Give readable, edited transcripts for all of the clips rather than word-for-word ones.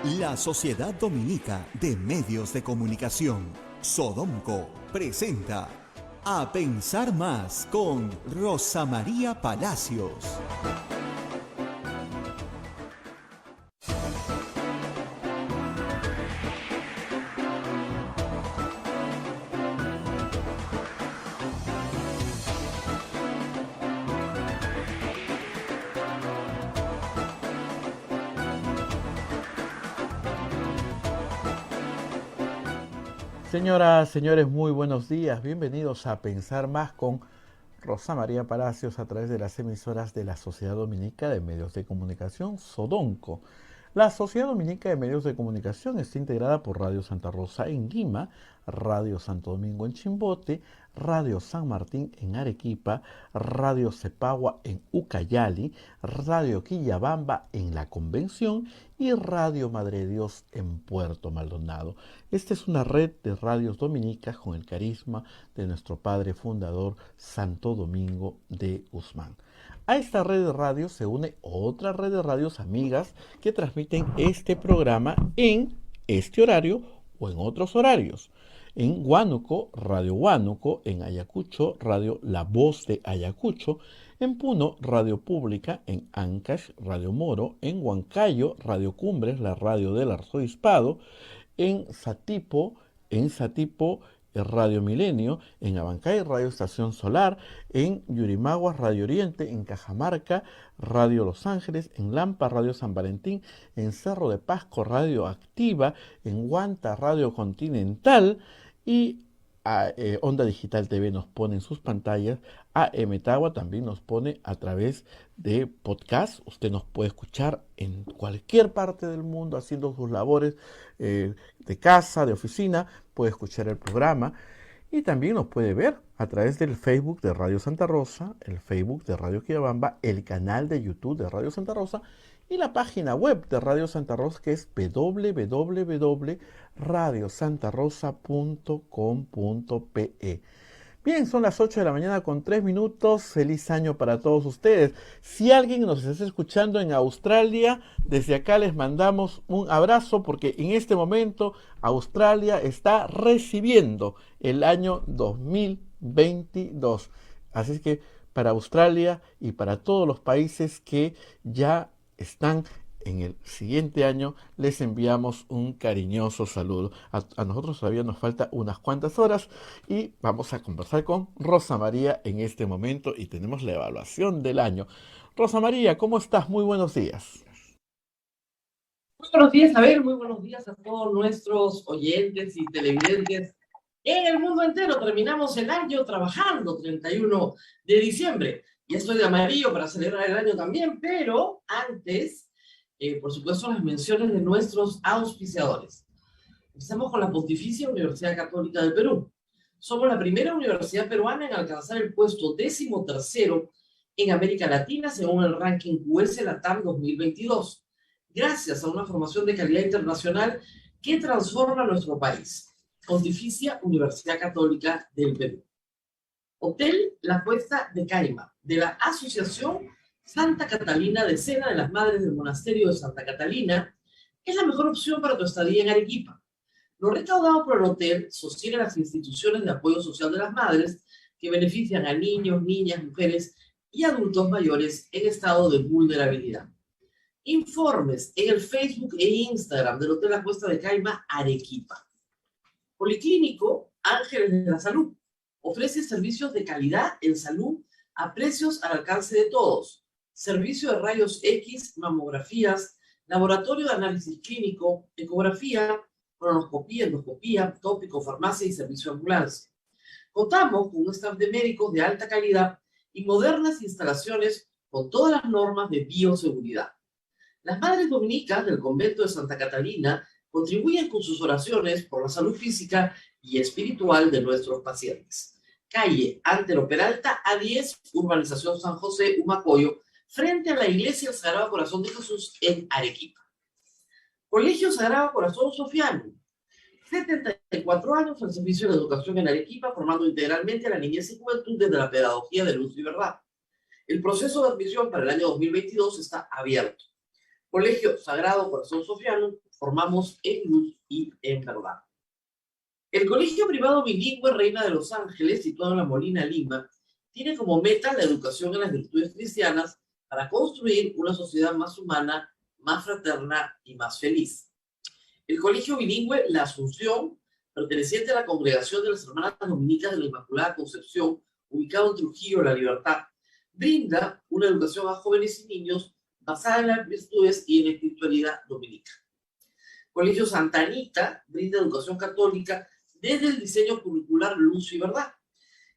La Sociedad Dominica de Medios de Comunicación, Sodomco, presenta A Pensar Más con Rosa María Palacios. Señoras, señores, muy buenos días. Bienvenidos a Pensar Más con Rosa María Palacios a través de las emisoras de la Sociedad Dominica de Medios de Comunicación, Sodonco. La Sociedad Dominica de Medios de Comunicación está integrada por Radio Santa Rosa en Lima, Radio Santo Domingo en Chimbote, Radio San Martín en Arequipa, Radio Cepagua en Ucayali, Radio Quillabamba en La Convención y Radio Madre de Dios en Puerto Maldonado. Esta es una red de radios dominicas con el carisma de nuestro padre fundador Santo Domingo de Guzmán. A esta red de radios se une otra red de radios amigas que transmiten este programa en este horario o en otros horarios. En Huánuco, Radio Huánuco; en Ayacucho, Radio La Voz de Ayacucho; en Puno, Radio Pública; en Ancash, Radio Moro; en Huancayo, Radio Cumbres, la radio del arzobispado; en Satipo, Radio Milenio; en Abancay, Radio Estación Solar; en Yurimaguas, Radio Oriente; en Cajamarca, Radio Los Ángeles; en Lampa, Radio San Valentín; en Cerro de Pasco, Radio Activa; en Huanta, Radio Continental; y Onda Digital TV nos pone en sus pantallas. AM Tagua también nos pone a través de podcast. Usted nos puede escuchar en cualquier parte del mundo haciendo sus labores de casa, de oficina. Puede escuchar el programa y también nos puede ver a través del Facebook de Radio Santa Rosa, el Facebook de Radio Quillabamba, el canal de YouTube de Radio Santa Rosa y la página web de Radio Santa Rosa, que es www.radiosantarosa.com.pe. Bien, son las 8 de la mañana con 3 minutos. Feliz año para todos ustedes. Si alguien nos está escuchando en Australia, desde acá les mandamos un abrazo, porque en este momento Australia está recibiendo el año 2022. Así es que para Australia y para todos los países que ya están en el siguiente año, les enviamos un cariñoso saludo. A nosotros todavía nos falta unas cuantas horas y vamos a conversar con Rosa María en este momento y tenemos la evaluación del año. Rosa María, ¿cómo estás? Muy buenos días. Muy buenos días, Abel. Muy buenos días a todos nuestros oyentes y televidentes en el mundo entero. Terminamos el año trabajando, 31 de diciembre. Ya estoy de amarillo para celebrar el año también, pero antes, por supuesto, las menciones de nuestros auspiciadores. Empezamos con la Pontificia Universidad Católica del Perú. Somos la primera universidad peruana en alcanzar el puesto 13º en América Latina según el ranking QS Latam 2022, gracias a una formación de calidad internacional que transforma nuestro país. Pontificia Universidad Católica del Perú. Hotel La Cuesta de Caima, de la Asociación Santa Catalina, Decena de las Madres del Monasterio de Santa Catalina, es la mejor opción para tu estadía en Arequipa. Lo recaudado por el hotel sostiene las instituciones de apoyo social de las madres que benefician a niños, niñas, mujeres y adultos mayores en estado de vulnerabilidad. Informes en el Facebook e Instagram del Hotel La Cuesta de Caima, Arequipa. Policlínico Ángeles de la Salud ofrece servicios de calidad en salud a precios al alcance de todos. Servicio de rayos X, mamografías, laboratorio de análisis clínico, ecografía, colonoscopía, endoscopía, tópico, farmacia y servicio de ambulancia. Contamos con un staff de médicos de alta calidad y modernas instalaciones con todas las normas de bioseguridad. Las madres dominicas del convento de Santa Catalina contribuyen con sus oraciones por la salud física y espiritual de nuestros pacientes. Calle Antero Peralta, A10, Urbanización San José, Humacoyo, frente a la Iglesia del Sagrado Corazón de Jesús en Arequipa. Colegio Sagrado Corazón Sofiano, 74 años al servicio de la educación en Arequipa, formando integralmente a la niñez y juventud desde la pedagogía de luz y verdad. El proceso de admisión para el año 2022 está abierto. Colegio Sagrado Corazón Sofiano, formamos en luz y en verdad. El colegio privado bilingüe Reina de los Ángeles, situado en La Molina, Lima, tiene como meta la educación en las virtudes cristianas para construir una sociedad más humana, más fraterna y más feliz. El colegio bilingüe La Asunción, perteneciente a la Congregación de las Hermanas Dominicas de la Inmaculada Concepción, ubicado en Trujillo, La Libertad, brinda una educación a jóvenes y niños basada en las virtudes y en la espiritualidad dominica. Colegio Santa Anita brinda educación católica desde el diseño curricular Luz y Verdad.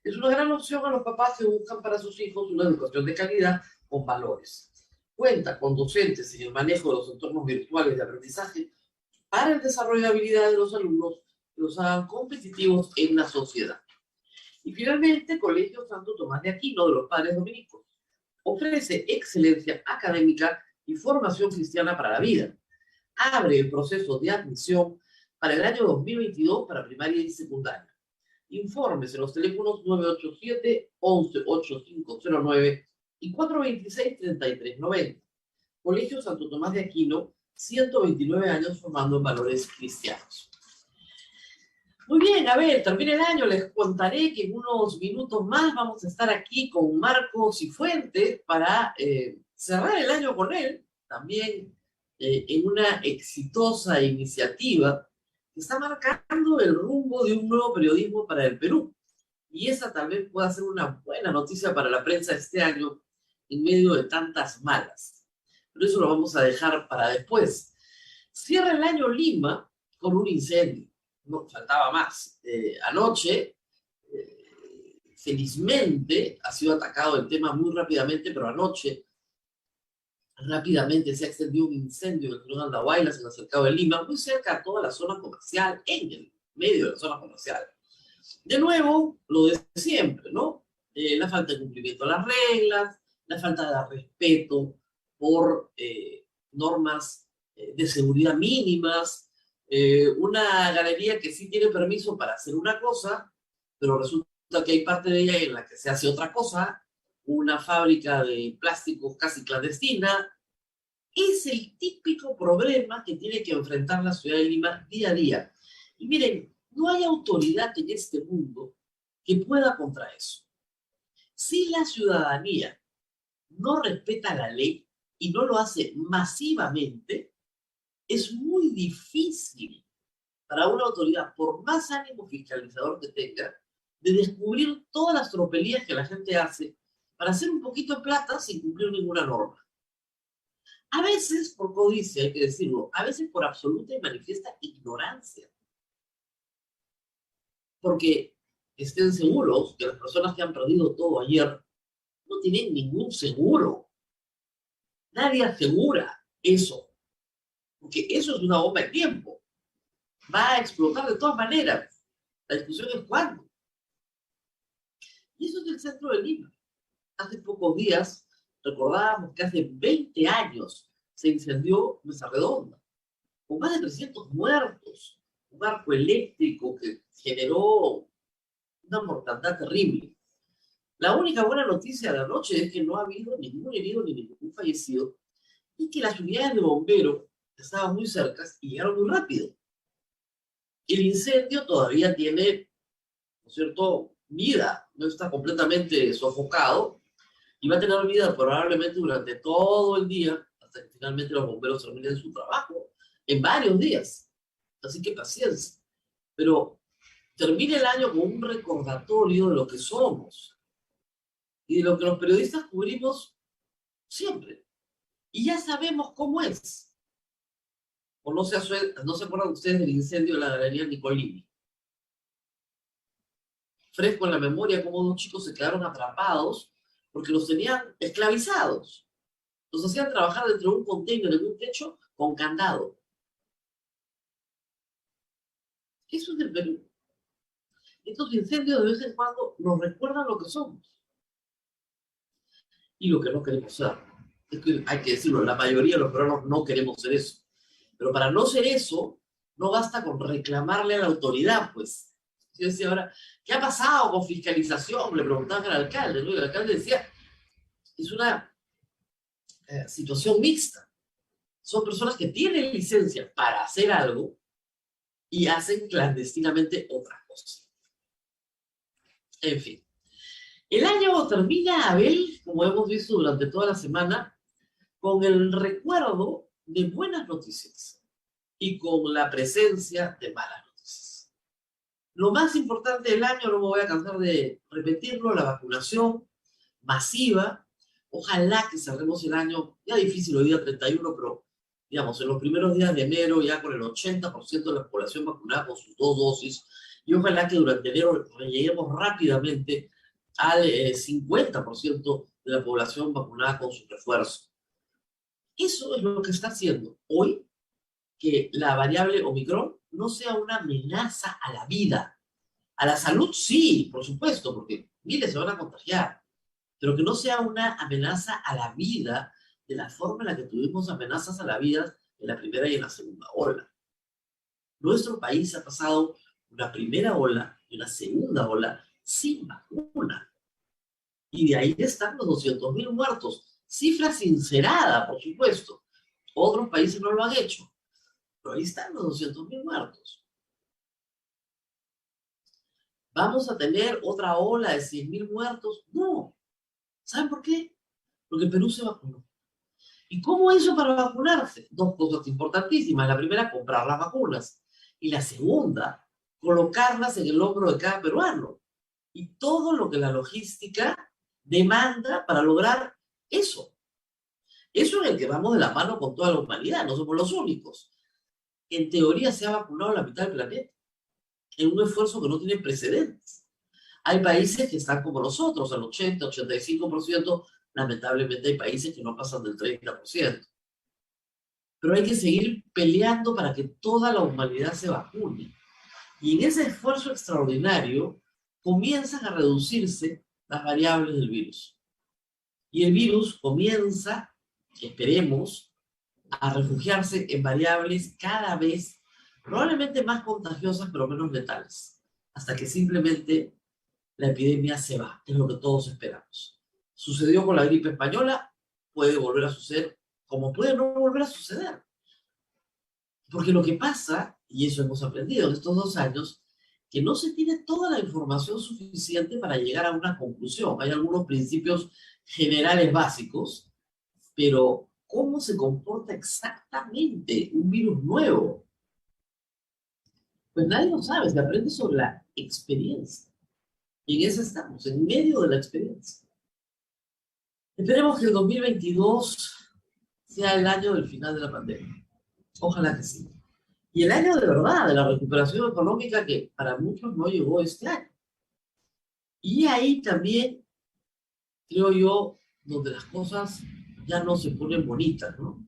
Es una gran opción a los papás que buscan para sus hijos una educación de calidad con valores. Cuenta con docentes en el manejo de los entornos virtuales de aprendizaje para el desarrollo de habilidades de los alumnos que los hagan competitivos en la sociedad. Y finalmente, Colegio Santo Tomás de Aquino de los Padres Dominicos ofrece excelencia académica y formación cristiana para la vida. Abre el proceso de admisión para el año 2022 para primaria y secundaria. Informes en los teléfonos 987-11-8509 y 426-3390. Colegio Santo Tomás de Aquino, 129 años formando en valores cristianos. Muy bien, a ver, termina el año, les contaré que en unos minutos más vamos a estar aquí con Marcos Cifuentes para cerrar el año con él, también en una exitosa iniciativa que está marcando el rumbo de un nuevo periodismo para el Perú. Y esa tal vez pueda ser una buena noticia para la prensa este año en medio de tantas malas. Pero eso lo vamos a dejar para después. Cierra el año Lima con un incendio. No, faltaba más. Anoche, felizmente, ha sido atacado el tema muy rápidamente, pero anoche rápidamente se ha extendido un incendio en el Salón Andahuaylas, en el cercado de Lima, muy cerca a toda la zona comercial, en el medio de la zona comercial. De nuevo, lo de siempre, ¿no? La falta de cumplimiento de las reglas, la falta de respeto por normas de seguridad mínimas, una galería que sí tiene permiso para hacer una cosa, pero resulta que hay parte de ella en la que se hace otra cosa, una fábrica de plásticos casi clandestina. Es el típico problema que tiene que enfrentar la ciudad de Lima día a día. Y miren, no hay autoridad en este mundo que pueda contra eso. Si la ciudadanía no respeta la ley y no lo hace masivamente, es muy difícil para una autoridad, por más ánimo fiscalizador que tenga, de descubrir todas las tropelías que la gente hace para hacer un poquito de plata sin cumplir ninguna norma. A veces por codicia, hay que decirlo, a veces por absoluta y manifiesta ignorancia. Porque estén seguros que las personas que han perdido todo ayer no tienen ningún seguro. Nadie asegura eso. Porque eso es una bomba de tiempo. Va a explotar de todas maneras. La discusión es cuándo. Y eso es el centro de Lima. Hace pocos días recordábamos que hace 20 años se incendió Mesa Redonda, con más de 300 muertos, un arco eléctrico que generó una mortandad terrible. La única buena noticia de la noche es que no ha habido ningún herido ni ningún fallecido y que las unidades de bomberos estaban muy cercas y llegaron muy rápido. El incendio todavía tiene, ¿no es cierto?, vida, no está completamente sofocado y va a tener vida probablemente durante todo el día hasta que finalmente los bomberos terminen su trabajo en varios días. Así que paciencia. Pero termine el año con un recordatorio de lo que somos y de lo que los periodistas cubrimos siempre. Y ya sabemos cómo es. ¿O no se acuerdan ustedes del incendio de la Galería Nicolini? Fresco en la memoria cómo dos chicos se quedaron atrapados porque los tenían esclavizados. Los hacían trabajar dentro de un container, en un techo, con candado. Eso es del Perú. Estos incendios de vez en cuando nos recuerdan lo que somos. Y lo que no queremos ser. Es que hay que decirlo, la mayoría de los peruanos no queremos ser eso. Pero para no ser eso, no basta con reclamarle a la autoridad, pues. Yo decía ahora, ¿qué ha pasado con fiscalización? Le preguntaban al alcalde, ¿no? Y el alcalde decía, es una situación mixta. Son personas que tienen licencia para hacer algo y hacen clandestinamente otra cosa. En fin. El año termina, Abel, como hemos visto durante toda la semana, con el recuerdo de buenas noticias y con la presencia de malas noticias. Lo más importante del año, no me voy a cansar de repetirlo, la vacunación masiva. Ojalá que cerremos el año, ya difícil hoy día 31, pero digamos, en los primeros días de enero ya con el 80% de la población vacunada con sus 2 dosis, y ojalá que durante enero lleguemos rápidamente al 50% de la población vacunada con su refuerzo. Eso es lo que está haciendo hoy que la variable Omicron no sea una amenaza a la vida. A la salud sí, por supuesto, porque miles se van a contagiar, pero que no sea una amenaza a la vida de la forma en la que tuvimos amenazas a la vida en la primera y en la segunda ola. Nuestro país ha pasado una primera ola y una segunda ola sin vacuna. Y de ahí están los 200.000 muertos. Cifra sincerada, por supuesto. Otros países no lo han hecho. Pero ahí están los 200.000 muertos. ¿Vamos a tener otra ola de 100.000 muertos? No. ¿Saben por qué? Porque Perú se vacunó. ¿Y cómo hizo para vacunarse? 2 cosas importantísimas. La primera, comprar las vacunas. Y la segunda, colocarlas en el hombro de cada peruano. Y todo lo que la logística demanda para lograr eso. Eso en el que vamos de la mano con toda la humanidad, no somos los únicos. En teoría se ha vacunado la mitad del planeta, en un esfuerzo que no tiene precedentes. Hay países que están como nosotros, al 80, 85%, lamentablemente hay países que no pasan del 30%. Pero hay que seguir peleando para que toda la humanidad se vacune. Y en ese esfuerzo extraordinario comienzan a reducirse las variables del virus. Y el virus comienza, esperemos, a refugiarse en variables cada vez probablemente más contagiosas pero menos letales, hasta que simplemente la epidemia se va, es lo que todos esperamos. Sucedió con la gripe española, puede volver a suceder, como puede no volver a suceder. Porque lo que pasa, y eso hemos aprendido en estos 2 años, que no se tiene toda la información suficiente para llegar a una conclusión. Hay algunos principios generales básicos, pero ¿cómo se comporta exactamente un virus nuevo? Pues nadie lo sabe, se aprende sobre la experiencia. Y en eso estamos, en medio de la experiencia. Esperemos que el 2022 sea el año del final de la pandemia. Ojalá que sí. Y el año de verdad, de la recuperación económica que para muchos no llegó este año. Y ahí también, creo yo, donde las cosas ya no se ponen bonitas, ¿no?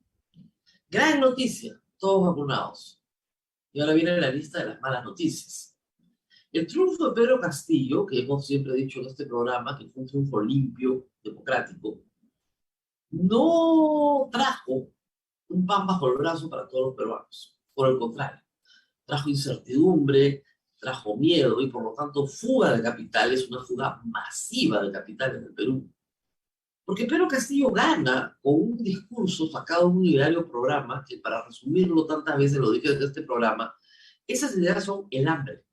Gran noticia, todos vacunados. Y ahora viene la lista de las malas noticias. El triunfo de Pedro Castillo, que hemos siempre dicho en este programa, que fue un triunfo limpio, democrático, no trajo un pan bajo el brazo para todos los peruanos. Por el contrario, trajo incertidumbre, trajo miedo y por lo tanto fuga de capitales, una fuga masiva de capitales del Perú. Porque Pedro Castillo gana con un discurso sacado de un ideario programa, que para resumirlo tantas veces lo dije desde este programa, esas ideas son el hambre.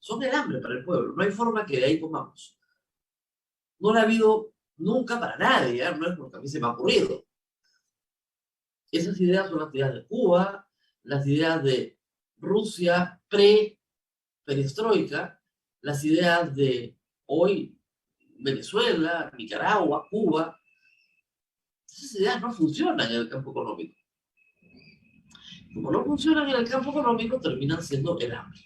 Son el hambre para el pueblo. No hay forma que de ahí comamos. No la ha habido nunca para nadie, ¿eh? No es porque a mí se me ha ocurrido. Esas ideas son las ideas de Cuba, las ideas de Rusia pre-perestroika, las ideas de hoy Venezuela, Nicaragua, Cuba. Esas ideas no funcionan en el campo económico. Como no funcionan en el campo económico, terminan siendo el hambre.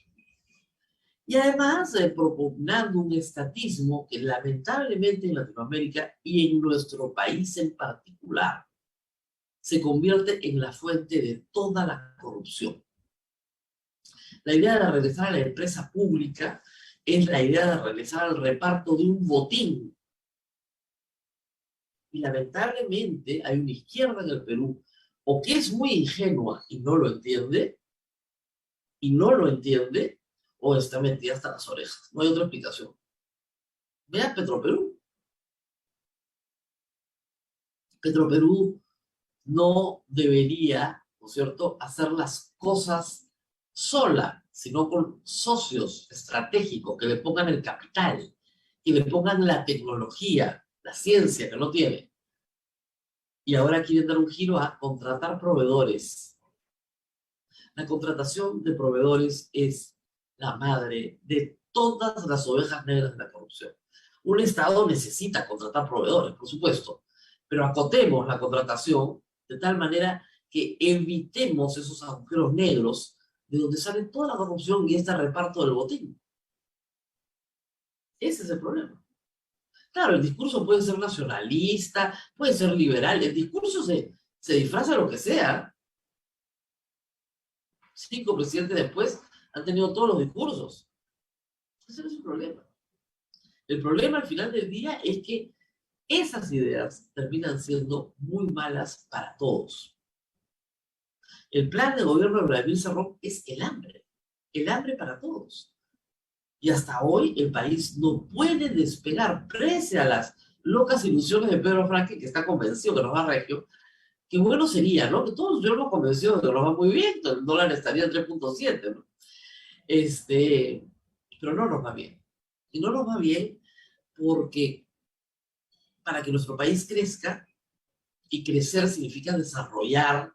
Y además propugnando un estatismo que lamentablemente en Latinoamérica y en nuestro país en particular se convierte en la fuente de toda la corrupción. La idea de regresar a la empresa pública es la idea de regresar al reparto de un botín. Y lamentablemente hay una izquierda en el Perú o que es muy ingenua y no lo entiende, o está metida hasta las orejas. No hay otra explicación. Vean Petroperú. Petroperú no debería, ¿no es cierto?, hacer las cosas sola, sino con socios estratégicos que le pongan el capital, que le pongan la tecnología, la ciencia que no tiene. Y ahora quieren dar un giro a contratar proveedores. La contratación de proveedores es la madre de todas las ovejas negras de la corrupción. Un Estado necesita contratar proveedores, por supuesto, pero acotemos la contratación de tal manera que evitemos esos agujeros negros de donde sale toda la corrupción y este reparto del botín. Ese es el problema. Claro, el discurso puede ser nacionalista, puede ser liberal, el discurso se disfraza de lo que sea. 5 presidentes después han tenido todos los discursos. Ese no es el problema. El problema al final del día es que esas ideas terminan siendo muy malas para todos. El plan de gobierno de Vladimir Cerrón es el hambre para todos. Y hasta hoy el país no puede despegar, pese a las locas ilusiones de Pedro Franque, que está convencido que nos va a regio. Qué bueno sería, ¿no? Que todos estuviéramos convencidos de que nos va muy bien, que el dólar estaría en 3.7, ¿no? Pero no nos va bien. Y no nos va bien porque para que nuestro país crezca, y crecer significa desarrollar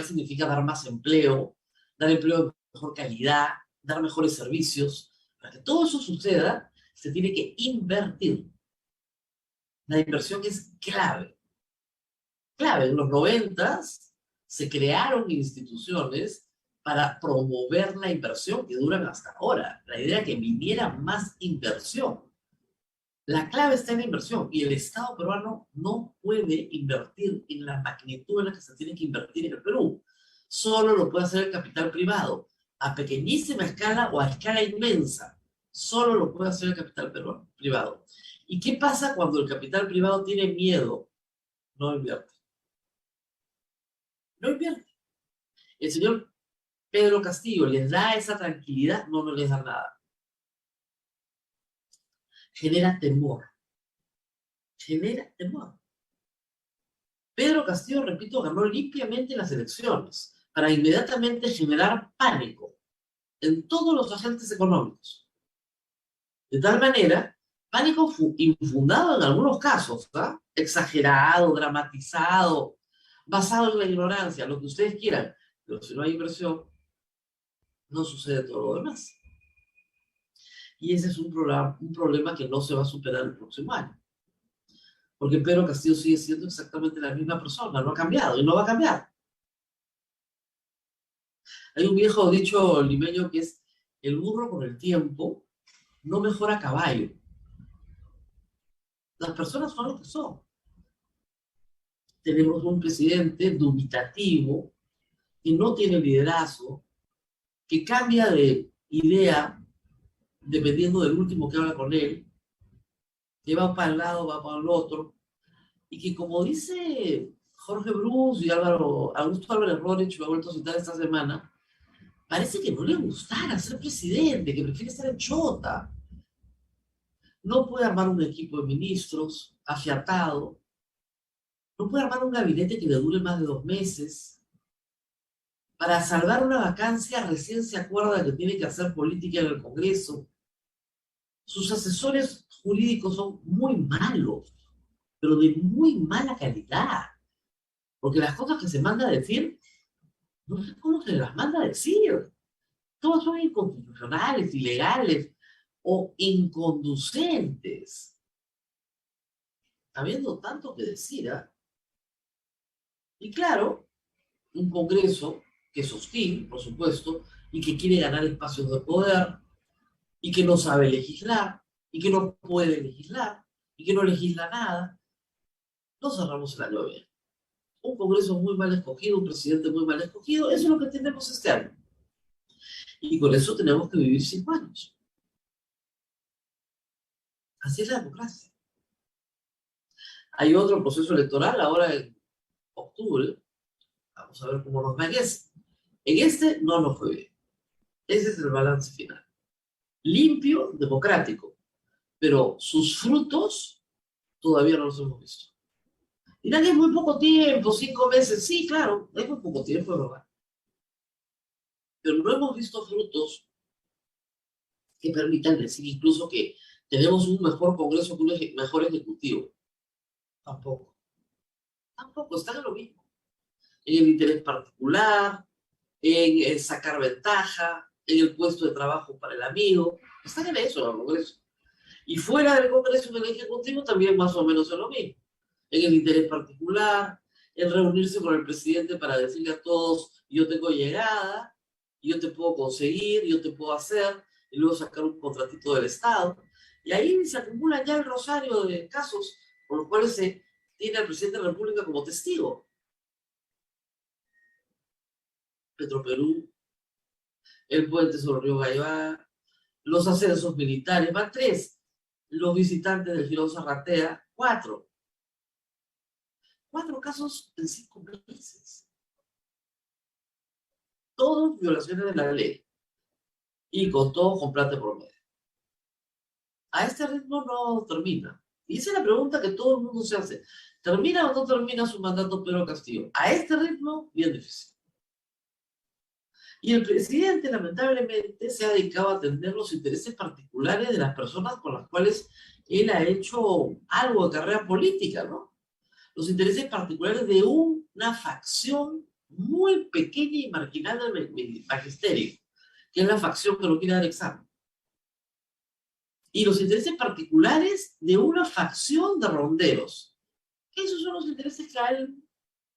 significa dar más empleo, dar empleo de mejor calidad, dar mejores servicios. Para que todo eso suceda, se tiene que invertir. La inversión es clave. Clave, en los 90s se crearon instituciones para promover la inversión que duran hasta ahora. La idea que viniera más inversión. La clave está en la inversión y el Estado peruano no puede invertir en la magnitud en la que se tiene que invertir en el Perú. Solo lo puede hacer el capital privado, a pequeñísima escala o a escala inmensa. Solo lo puede hacer el capital privado. ¿Y qué pasa cuando el capital privado tiene miedo? No invierte. No invierte. El señor Pedro Castillo les da esa tranquilidad, no les da nada. Genera temor. Genera temor. Pedro Castillo, repito, ganó limpiamente las elecciones para inmediatamente generar pánico en todos los agentes económicos. De tal manera, pánico infundado en algunos casos, ¿ah? Exagerado, dramatizado, basado en la ignorancia, lo que ustedes quieran. Pero si no hay inversión, no sucede todo lo demás. Y ese es un problema que no se va a superar el próximo año. Porque Pedro Castillo sigue siendo exactamente la misma persona, no ha cambiado y no va a cambiar. Hay un viejo dicho limeño que es: el burro con el tiempo no mejora a caballo. Las personas son lo que son. Tenemos un presidente dubitativo, que no tiene liderazgo, que cambia de idea dependiendo del último que habla con él, que va para el lado, va para el otro, y que, como dice Jorge Bruce y Augusto Álvarez Rodríguez, lo ha vuelto a citar esta semana, parece que no le gustara ser presidente, que prefiere estar en chota. No puede armar un equipo de ministros afiatado, no puede armar un gabinete que le dure más de 2 meses. Para salvar una vacancia recién se acuerda que tiene que hacer política en el Congreso. Sus asesores jurídicos son muy malos, pero de muy mala calidad. Porque las cosas que se manda a decir, no sé cómo se las manda a decir. Todas son inconstitucionales, ilegales o inconducentes. Habiendo tanto que decir, ¿eh? Y claro, un Congreso que es hostil, por supuesto, y que quiere ganar espacios de poder, y que no sabe legislar, y que no puede legislar, y que no legisla nada. No cerramos el año bien. Un Congreso muy mal escogido, un presidente muy mal escogido, eso es lo que tenemos este año. Y con eso tenemos que vivir 5 años. Así es la democracia. Hay otro proceso electoral ahora en octubre. Vamos a ver cómo nos va en este. En este no nos fue bien. Ese es el balance final. Limpio, democrático. Pero sus frutos todavía no los hemos visto. Dirán que es muy poco tiempo, 5 meses. Sí, claro, es muy poco tiempo, es verdad. Pero no hemos visto frutos que permitan decir incluso que tenemos un mejor Congreso que un mejor Ejecutivo. Tampoco. Tampoco, están en lo mismo. En el interés particular, en sacar ventaja, en el puesto de trabajo para el amigo. Están en eso, en el Congreso. Y fuera del Congreso, en el Ejecutivo, también más o menos es lo mismo. En el interés particular, en reunirse con el presidente para decirle a todos, yo tengo llegada, yo te puedo conseguir, yo te puedo hacer, y luego sacar un contratito del Estado. Y ahí se acumula ya el rosario de casos por los cuales se tiene al presidente de la República como testigo. Petroperú, el puente sobre el río Gaivá, los ascensos militares, van 3. Los visitantes del Girón Zarratea, 4. 4 casos en 5 meses. Todos violaciones de la ley. Y con todo con plata por medio. A este ritmo no termina. Y esa es la pregunta que todo el mundo se hace. ¿Termina o no termina su mandato Pedro Castillo? A este ritmo, bien difícil. Y el presidente, lamentablemente, se ha dedicado a atender los intereses particulares de las personas con las cuales él ha hecho algo de carrera política, ¿no? Los intereses particulares de una facción muy pequeña y marginal del magisterio, que es la facción que no quiere dar examen. Y los intereses particulares de una facción de ronderos. Esos son los intereses que a él,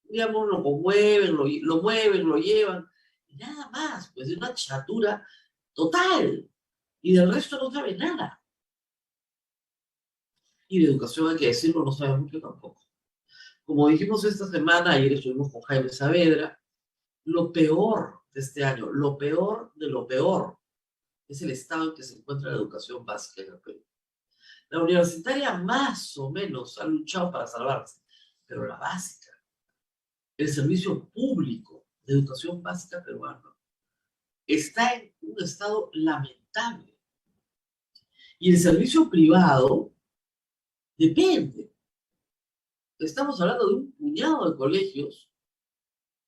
digamos, lo conmueven, lo mueven, lo llevan. Y nada más, pues de una chatura total. Y del resto no sabe nada. Y de educación, hay que decirlo, no sabe mucho tampoco. Como dijimos esta semana, ayer estuvimos con Jaime Saavedra, lo peor de este año, lo peor de lo peor, es el estado en que se encuentra la educación básica en el Perú. La universitaria más o menos ha luchado para salvarse, pero la básica, el servicio público de educación básica peruano, está en un estado lamentable. Y el servicio privado depende. Estamos hablando de un puñado de colegios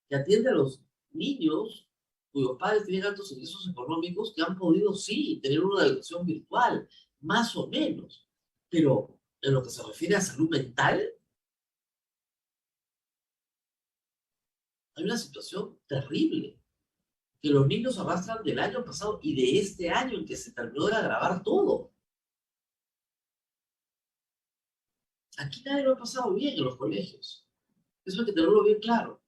que atiende a los niños cuyos padres tienen altos ingresos económicos que han podido, sí, tener una educación virtual, más o menos. Pero en lo que se refiere a salud mental, hay una situación terrible que los niños arrastran del año pasado y de este año en que se terminó de agravar todo. Aquí nadie lo ha pasado bien en los colegios. Eso hay que tenerlo bien claro.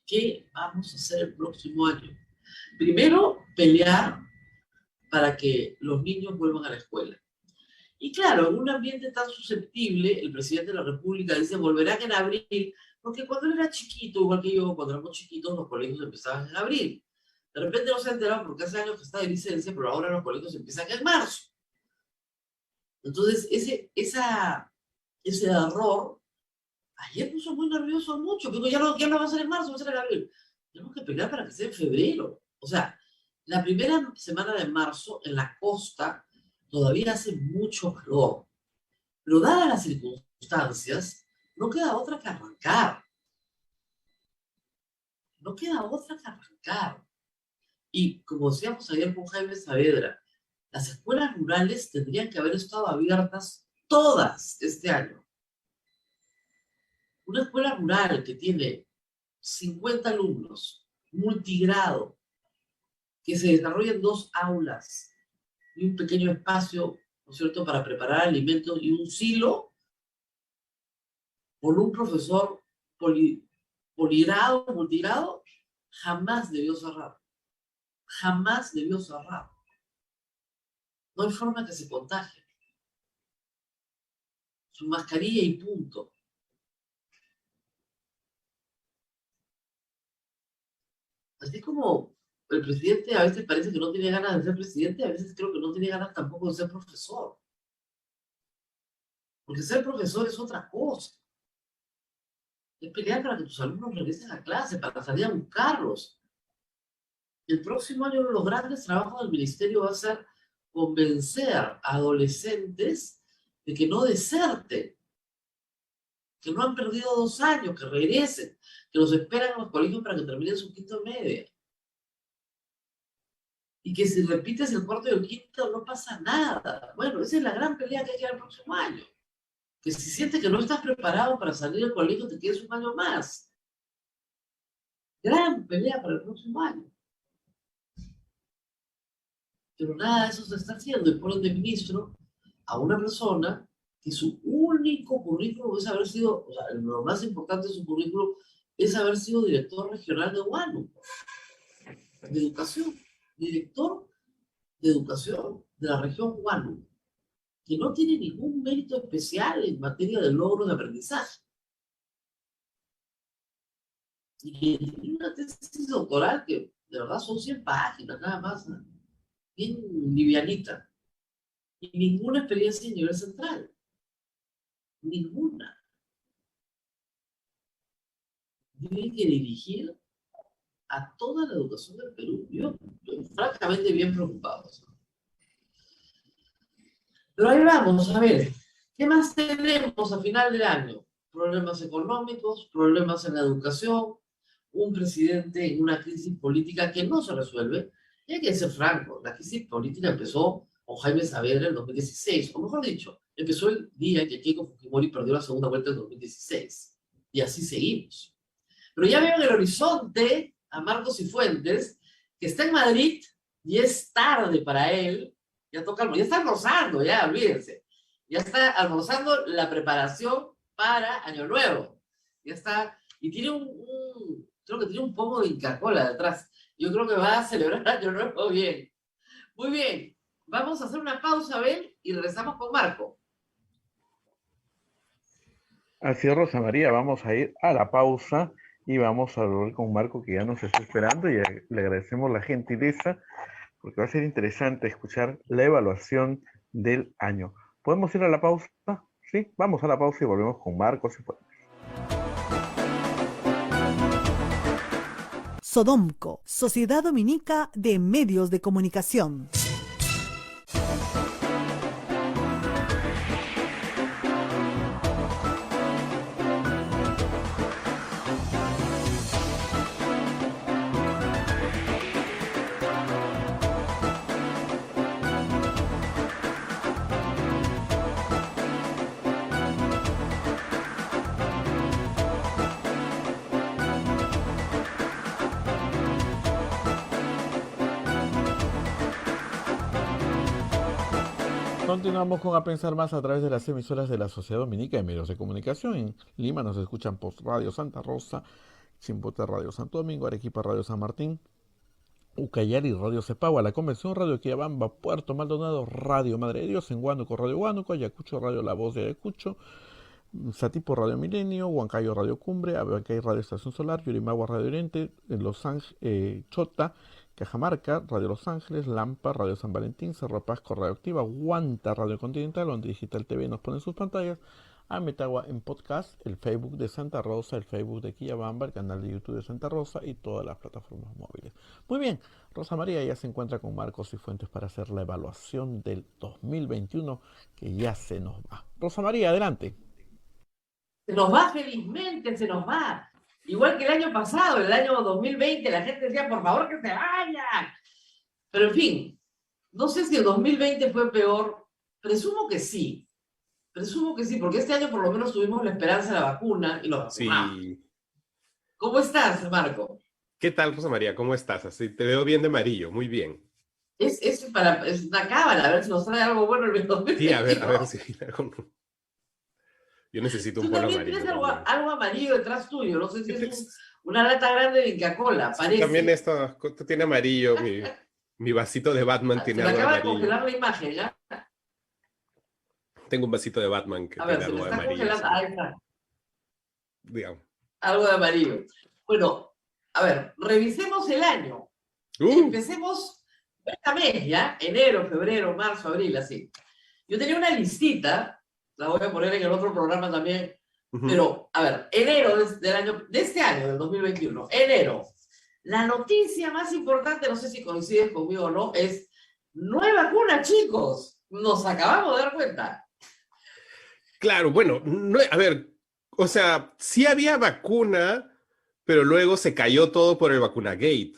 ¿Qué vamos a hacer el próximo año? Primero, pelear para que los niños vuelvan a la escuela. Y claro, en un ambiente tan susceptible, el presidente de la República dice volverán en abril, porque cuando él era chiquito, igual que yo, cuando éramos chiquitos, los colegios empezaban en abril. De repente no se ha enterado porque hace años que está de licencia, pero ahora los colegios empiezan en marzo. Entonces, ese error, ayer puso muy nervioso a mucho, que ya no va a ser en marzo, va a ser en abril. Tenemos que pelear para que sea en febrero. O sea, la primera semana de marzo, en la costa, todavía hace mucho calor. Pero dadas las circunstancias, no queda otra que arrancar. No queda otra que arrancar. Y como decíamos ayer con Jaime Saavedra, las escuelas rurales tendrían que haber estado abiertas todas este año. Una escuela rural que tiene 50 alumnos, multigrado, que se desarrolla en 2 aulas y un pequeño espacio, ¿no es cierto?, para preparar alimentos y un silo, con un profesor poligrado, multigrado, jamás debió cerrar. Jamás debió cerrar. No hay forma que se contagie. Su mascarilla y punto. Así como el presidente a veces parece que no tiene ganas de ser presidente, a veces creo que no tiene ganas tampoco de ser profesor. Porque ser profesor es otra cosa. Es pelear para que tus alumnos regresen a clase, para salir a buscarlos. El próximo año uno de los grandes trabajos del ministerio va a ser convencer a adolescentes de que no deserten. que no han perdido 2 años, que regresen, que los esperan en los colegios para que terminen su quinto media. Y que si repites el cuarto y el quinto no pasa nada. Bueno, esa es la gran pelea que hay que dar el próximo año. Que si sientes que no estás preparado para salir del colegio, te quedes un año más. Gran pelea para el próximo año. Pero nada de eso se está haciendo y ponen de ministro a una persona que su único currículum es haber sido, o sea, lo más importante de su currículum es haber sido director regional de Huánuco, de educación, director de educación de la región Huánuco, que no tiene ningún mérito especial en materia de logros de aprendizaje. Y tiene una tesis doctoral que de verdad son 100 páginas, nada más, ¿no? Bien livianita. Y ninguna experiencia a nivel central. Ninguna. Tiene que dirigir a toda la educación del Perú. Yo estoy francamente bien preocupado. Pero ahí vamos, a ver, ¿qué más tenemos a final del año? Problemas económicos, problemas en la educación, un presidente en una crisis política que no se resuelve. Y hay que ser franco, la crisis política empezó con Jaime Saavedra en 2016, o mejor dicho, empezó el día en que Keiko Fujimori perdió la segunda vuelta en 2016. Y así seguimos. Pero ya veo en el horizonte a Marcos Cifuentes, que está en Madrid y es tarde para él. Ya toca, ya está almorzando, ya olvídense. Ya está almorzando la preparación para Año Nuevo. Ya está, y tiene creo que tiene un pomo de Inca Kola detrás. Yo creo que va a celebrar Año Nuevo bien. Muy bien, vamos a hacer una pausa, ¿ven? Y regresamos con Marco. Así es, Rosa María, vamos a ir a la pausa y vamos a volver con Marco, que ya nos está esperando, y le agradecemos la gentileza, porque va a ser interesante escuchar la evaluación del año. ¿Podemos ir a la pausa? Sí, vamos a la pausa y volvemos con Marcos y Fuentes. Sodomco, Sociedad Dominica de Medios de Comunicación. Continuamos con A Pensar Más a través de las emisoras de la Sociedad Dominica de Medios de Comunicación. En Lima nos escuchan Post Radio Santa Rosa, Chimbote Radio Santo Domingo, Arequipa Radio San Martín, Ucayali Radio Cepagua, La Convención Radio Quillabamba, Puerto Maldonado Radio Madre de Dios, en Huánuco Radio Huánuco, Ayacucho Radio La Voz de Ayacucho, Satipo Radio Milenio, Huancayo Radio Cumbre, Abancay Radio Estación Solar, Yurimagua Radio Oriente, en Los Ángeles, Chota, Cajamarca, Radio Los Ángeles, Lampa, Radio San Valentín, Cerro Pasco, Radio Activa, Huanta, Radio Continental, donde Digital TV nos pone en sus pantallas, Ametagua en podcast, el Facebook de Santa Rosa, el Facebook de Quillabamba, el canal de YouTube de Santa Rosa y todas las plataformas móviles. Muy bien, Rosa María ya se encuentra con Marcos Cifuentes para hacer la evaluación del 2021 que ya se nos va. Rosa María, adelante. Se nos va felizmente, se nos va. Igual que el año pasado, el año 2020, la gente decía, por favor, que se vayan. Pero en fin, no sé si el 2020 fue peor. Presumo que sí, porque este año por lo menos tuvimos la esperanza de la vacuna y lo vacunamos. Sí. ¿Cómo estás, Marco? ¿Qué tal, Rosa María? ¿Cómo estás? Así te veo bien de amarillo, muy bien. Es una cábala, a ver si nos trae algo bueno el 2020. Sí, a ver si... Yo necesito un Tú polo también amarillo. tienes algo amarillo detrás tuyo, no sé si es una lata grande de Inca Kola, parece. También esto tiene amarillo, mi vasito de Batman tiene algo acaba amarillo. de congelar la imagen, ¿ya? Tengo un vasito de Batman que tiene algo de amarillo. Ahí está. Digamos. Algo de amarillo. Bueno, a ver, revisemos el año. Empecemos este mes, ¿ya? Enero, febrero, marzo, abril, así. Yo tenía una listita, la voy a poner en el otro programa también, pero, a ver, enero de este año, del 2021, enero. La noticia más importante, no sé si coincides conmigo o no, es no hay vacuna, chicos. Nos acabamos de dar cuenta. Claro, bueno, a ver, O sea, sí había vacuna, pero luego se cayó todo por el Vacunagate,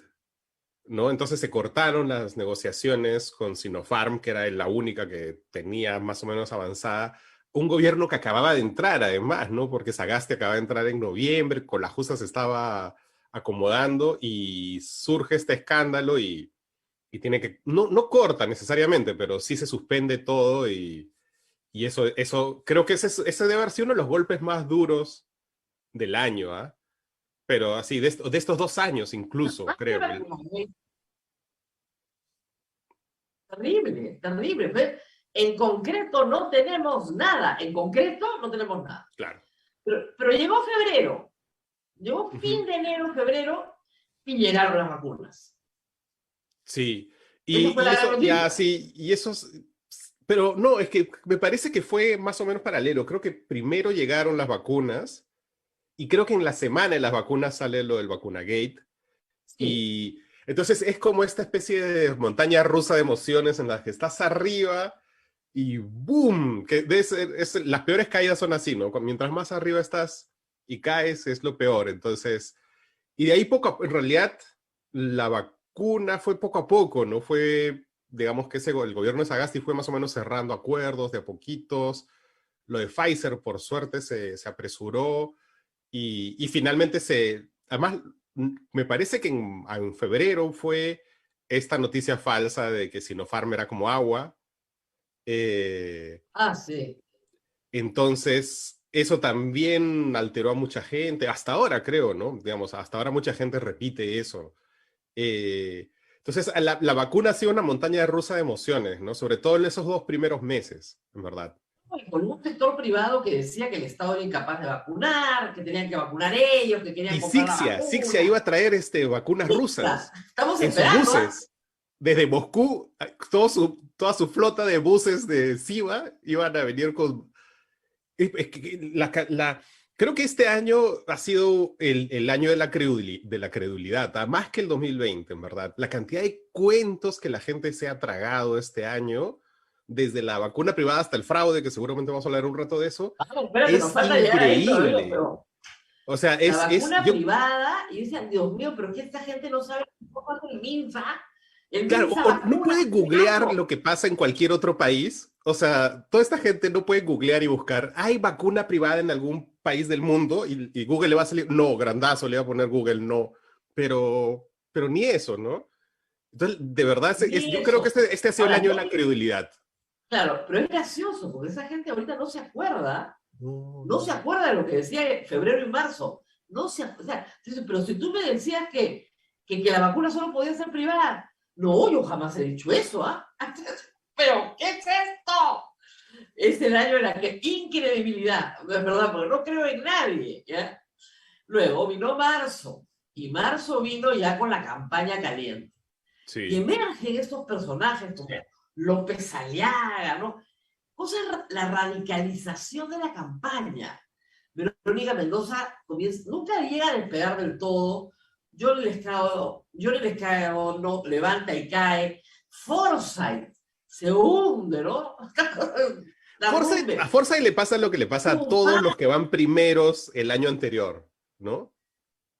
¿no? Entonces se cortaron las negociaciones con Sinopharm, que era la única que tenía más o menos avanzada. Un gobierno que acababa de entrar, además, ¿no? Porque Sagasti acaba de entrar en noviembre, con la justa se estaba acomodando y surge este escándalo y tiene que, no corta necesariamente, pero sí se suspende todo y eso creo que ese debe haber sido uno de los golpes más duros del año, ¿ah? Pero así, de estos 2 años incluso, creo. Terrible, terrible. ¿Ves? En concreto no tenemos nada. En concreto no tenemos nada. Claro. Pero llegó febrero. Llegó fin Ujú. de enero, febrero, y llegaron las vacunas. Sí. Esa fue Y la gran eso, ya, noticia. sí, y esos. Pero no, es que me parece que fue más o menos paralelo. Creo que primero llegaron las vacunas, y creo que en la semana de las vacunas sale lo del Vacunagate. Sí. Y entonces es como esta especie de montaña rusa de emociones en las que estás arriba y ¡boom! Que las peores caídas son así, ¿no? Mientras más arriba estás y caes es lo peor. Entonces, y de ahí en realidad la vacuna fue poco a poco, ¿no? Fue, digamos que el gobierno de Sagasti fue más o menos cerrando acuerdos de a poquitos. Lo de Pfizer, por suerte, se apresuró y finalmente además, me parece que en febrero fue esta noticia falsa de que Sinopharm era como agua. Ah, sí. Entonces, eso también alteró a mucha gente, hasta ahora creo, ¿no? Digamos, hasta ahora mucha gente repite eso. Eh, entonces, la vacuna ha sido una montaña rusa de emociones, ¿no? Sobre todo en esos 2 primeros meses, en verdad. Con un sector privado que decía que el Estado era incapaz de vacunar, que tenían que vacunar ellos, que querían Y comprar la Sixia iba vacuna. a traer vacunas rusas Estamos en sus esperando, ¿ah? buses. Desde Moscú, toda su flota de buses de Siva iban a venir con. Es que creo que este año ha sido el año de la credulidad, más que el 2020, en verdad. La cantidad de cuentos que la gente se ha tragado este año, desde la vacuna privada hasta el fraude, que seguramente vamos a hablar un rato de eso, Ah, espérate, nos es falta llegar ahí todavía, increíble. pero O sea, la vacuna privada, y decían, Dios mío, pero que esta gente no sabe cómo hace el MINSA. El claro, MINSA o no vacuna, puede ¿qué googlear hago? lo que pasa en cualquier otro país. O sea, toda esta gente no puede googlear y buscar, ¿hay vacuna privada en algún país del mundo? Y Google le va a salir, no, grandazo, le va a poner Google, no. Pero ni eso, ¿no? Entonces, de verdad, Ni yo creo que eso. este ha sido el Ahora, año de la credulidad. claro, pero es gracioso, porque esa gente ahorita no se acuerda, No, no se no. acuerda de lo que decía en febrero y marzo. No se, o sea, dice, pero si tú me decías que la vacuna solo podía ser privada, no, yo jamás he dicho eso, ¿ah? ¿Pero qué es esto? Es el año de la incredibilidad, es verdad, porque no creo en nadie, ¿ya? Luego vino marzo, y marzo vino ya con la campaña caliente. Y Sí. emergen estos personajes como López Aliaga, ¿no? La radicalización de la campaña. Verónica Mendoza nunca llega a despegar del todo. Yo les cago, no, levanta y cae. Forsyth se hunde, ¿no? A Forsyth le pasa lo que le pasa a todos los que van primeros el año anterior, ¿no?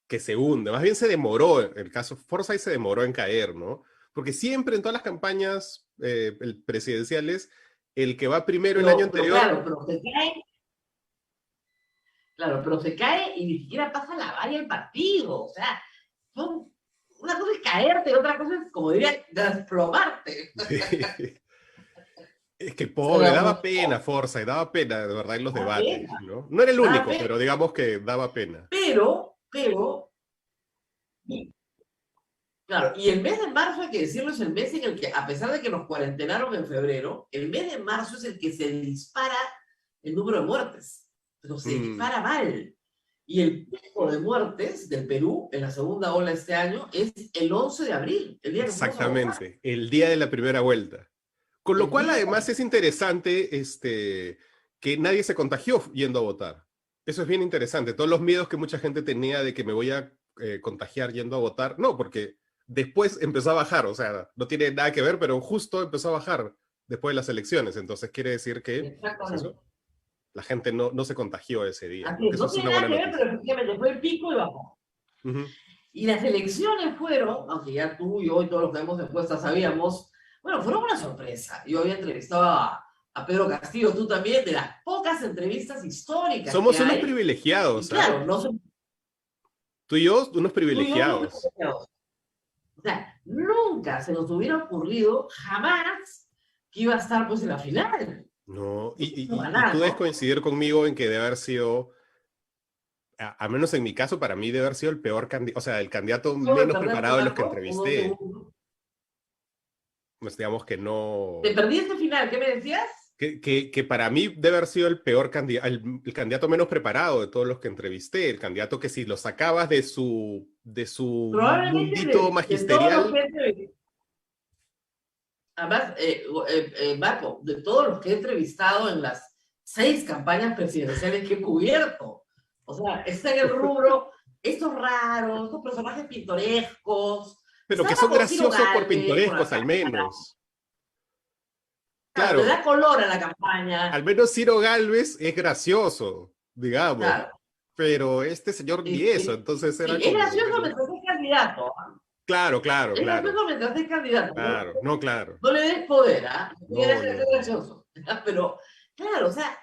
Que se hunde. Más bien se demoró, el caso Forsyth se demoró en caer, ¿no? Porque siempre en todas las campañas presidenciales, el que va primero el año Pero anterior. claro, pero se cae. Claro, pero se cae y ni siquiera pasa la valla del partido. O sea, una cosa es caerte y otra cosa es, como diría, desplomarte. Es que pobre, daba pena Forsyth, daba pena de verdad en los debates, ¿no? No era el único, pero digamos que daba pena. Pero, claro, y el mes de marzo, hay que decirlo, es el mes en el que, a pesar de que nos cuarentenaron en febrero, el mes de marzo es el que se dispara el número de muertes. Pero se dispara mal. Y el pico de muertes del Perú en la segunda ola este año es el 11 de abril, el día que fuimos a votar. Exactamente, el día de la primera vuelta. Con lo cual, además, es interesante que nadie se contagió yendo a votar. Eso es bien interesante. Todos los miedos que mucha gente tenía de que me voy a contagiar yendo a votar, no, porque después empezó a bajar, o sea, no tiene nada que ver, pero justo empezó a bajar después de las elecciones. Entonces quiere decir que, pues eso, La gente no se contagió ese día, Así ¿no? es, Que eso no es tiene una nada buena que ver, noticia. pero efectivamente fue el pico y bajó. Ujú. Y las elecciones fueron, aunque ya tú, yo y todos los que hemos encuestas sabíamos, bueno, fueron una sorpresa. Yo había entrevistado a Pedro Castillo, tú también, de las pocas entrevistas históricas que Somos unos hay. Y privilegiados, ¿ah? claro, no se, Tú y yo, unos tú y yo no privilegiados. privilegiados. O sea, nunca se nos hubiera ocurrido, jamás, que iba a estar pues en la final. No, y Ganar, tú debes ¿no? coincidir conmigo en que debe haber sido, al menos en mi caso, para mí debe haber sido el peor candidato, o sea, el candidato Solo el menos perderte, preparado de los que Marco, unos entrevisté. segundos. Pues digamos que Te no, perdí este final, ¿qué me decías? que para mí debe haber sido el peor candidato, el candidato menos preparado de todos los que entrevisté, el candidato que si lo sacabas de su Probablemente mundito de todos los magisterial, que he entrevistado. Además, Marco, de todos los que he entrevistado en las 6 campañas presidenciales que he cubierto, o sea, está en el rubro estos raros, estos personajes pintorescos. pero que Estaba son con Ciro graciosos por Gálvez, por pintorescos al acá, menos. claro, le Claro, da color a la campaña, al menos Ciro Gálvez es gracioso, digamos, claro. pero este señor ni eso, entonces Sí, era es como, gracioso bueno, mientras es candidato. claro, claro, Es claro, gracioso mientras es candidato. No, claro, no, claro, no le des poder, ¿ah? no, Es no, no, gracioso. Pero, claro, o sea,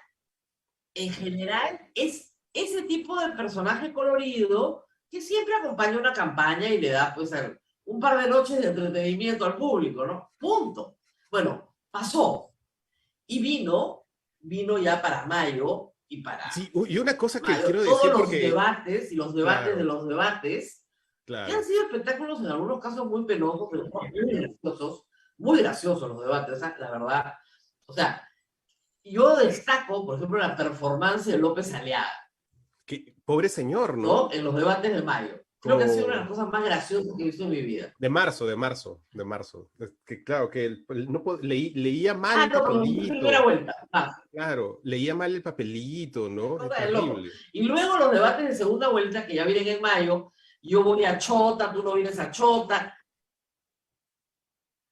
en general es ese tipo de personaje colorido que siempre acompaña una campaña y le da pues un par de noches de entretenimiento al público, ¿no? Punto. Bueno, pasó. Y vino ya para mayo y para sí, y una cosa que mayo, quiero todos decir los porque, debates y los debates de claro, los debates, que han claro, sido espectáculos en algunos casos muy penosos, pero muy graciosos los debates, la verdad. O sea, yo destaco, por ejemplo, la performance de López Aliaga, que, pobre señor, ¿no? ¿no? En los debates de mayo. Creo que ha sido una de las Como cosas más graciosas que he visto en mi vida. de marzo. Que claro, que leía mal el No, pero en primera papelito, vuelta. claro, leía mal el papelito, ¿no? Es Cosa de loco. terrible. Y luego los debates de segunda vuelta, que ya vienen en mayo, yo voy a Chota, tú no vienes a Chota.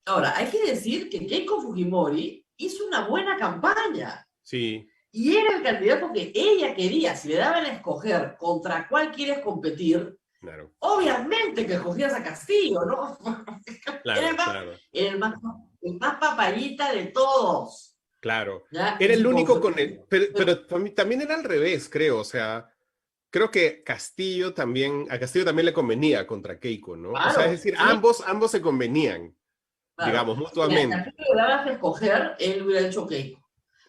Ahora, hay que decir que Keiko Fujimori hizo una buena campaña. Sí, Y era el candidato que ella quería. Si le daban a escoger contra cuál quieres competir, claro, obviamente que escogías a Castillo, ¿no? Era claro, claro, el más papayita de todos. claro. ¿Ya? Era el único con el, pero también era al revés, creo, o sea, creo que a Castillo también le convenía contra Keiko, ¿no? O sea, es Claro, decir, sí, ambos se convenían, claro. digamos, Si a mutuamente. Castillo le dabas a escoger, él hubiera hecho Keiko.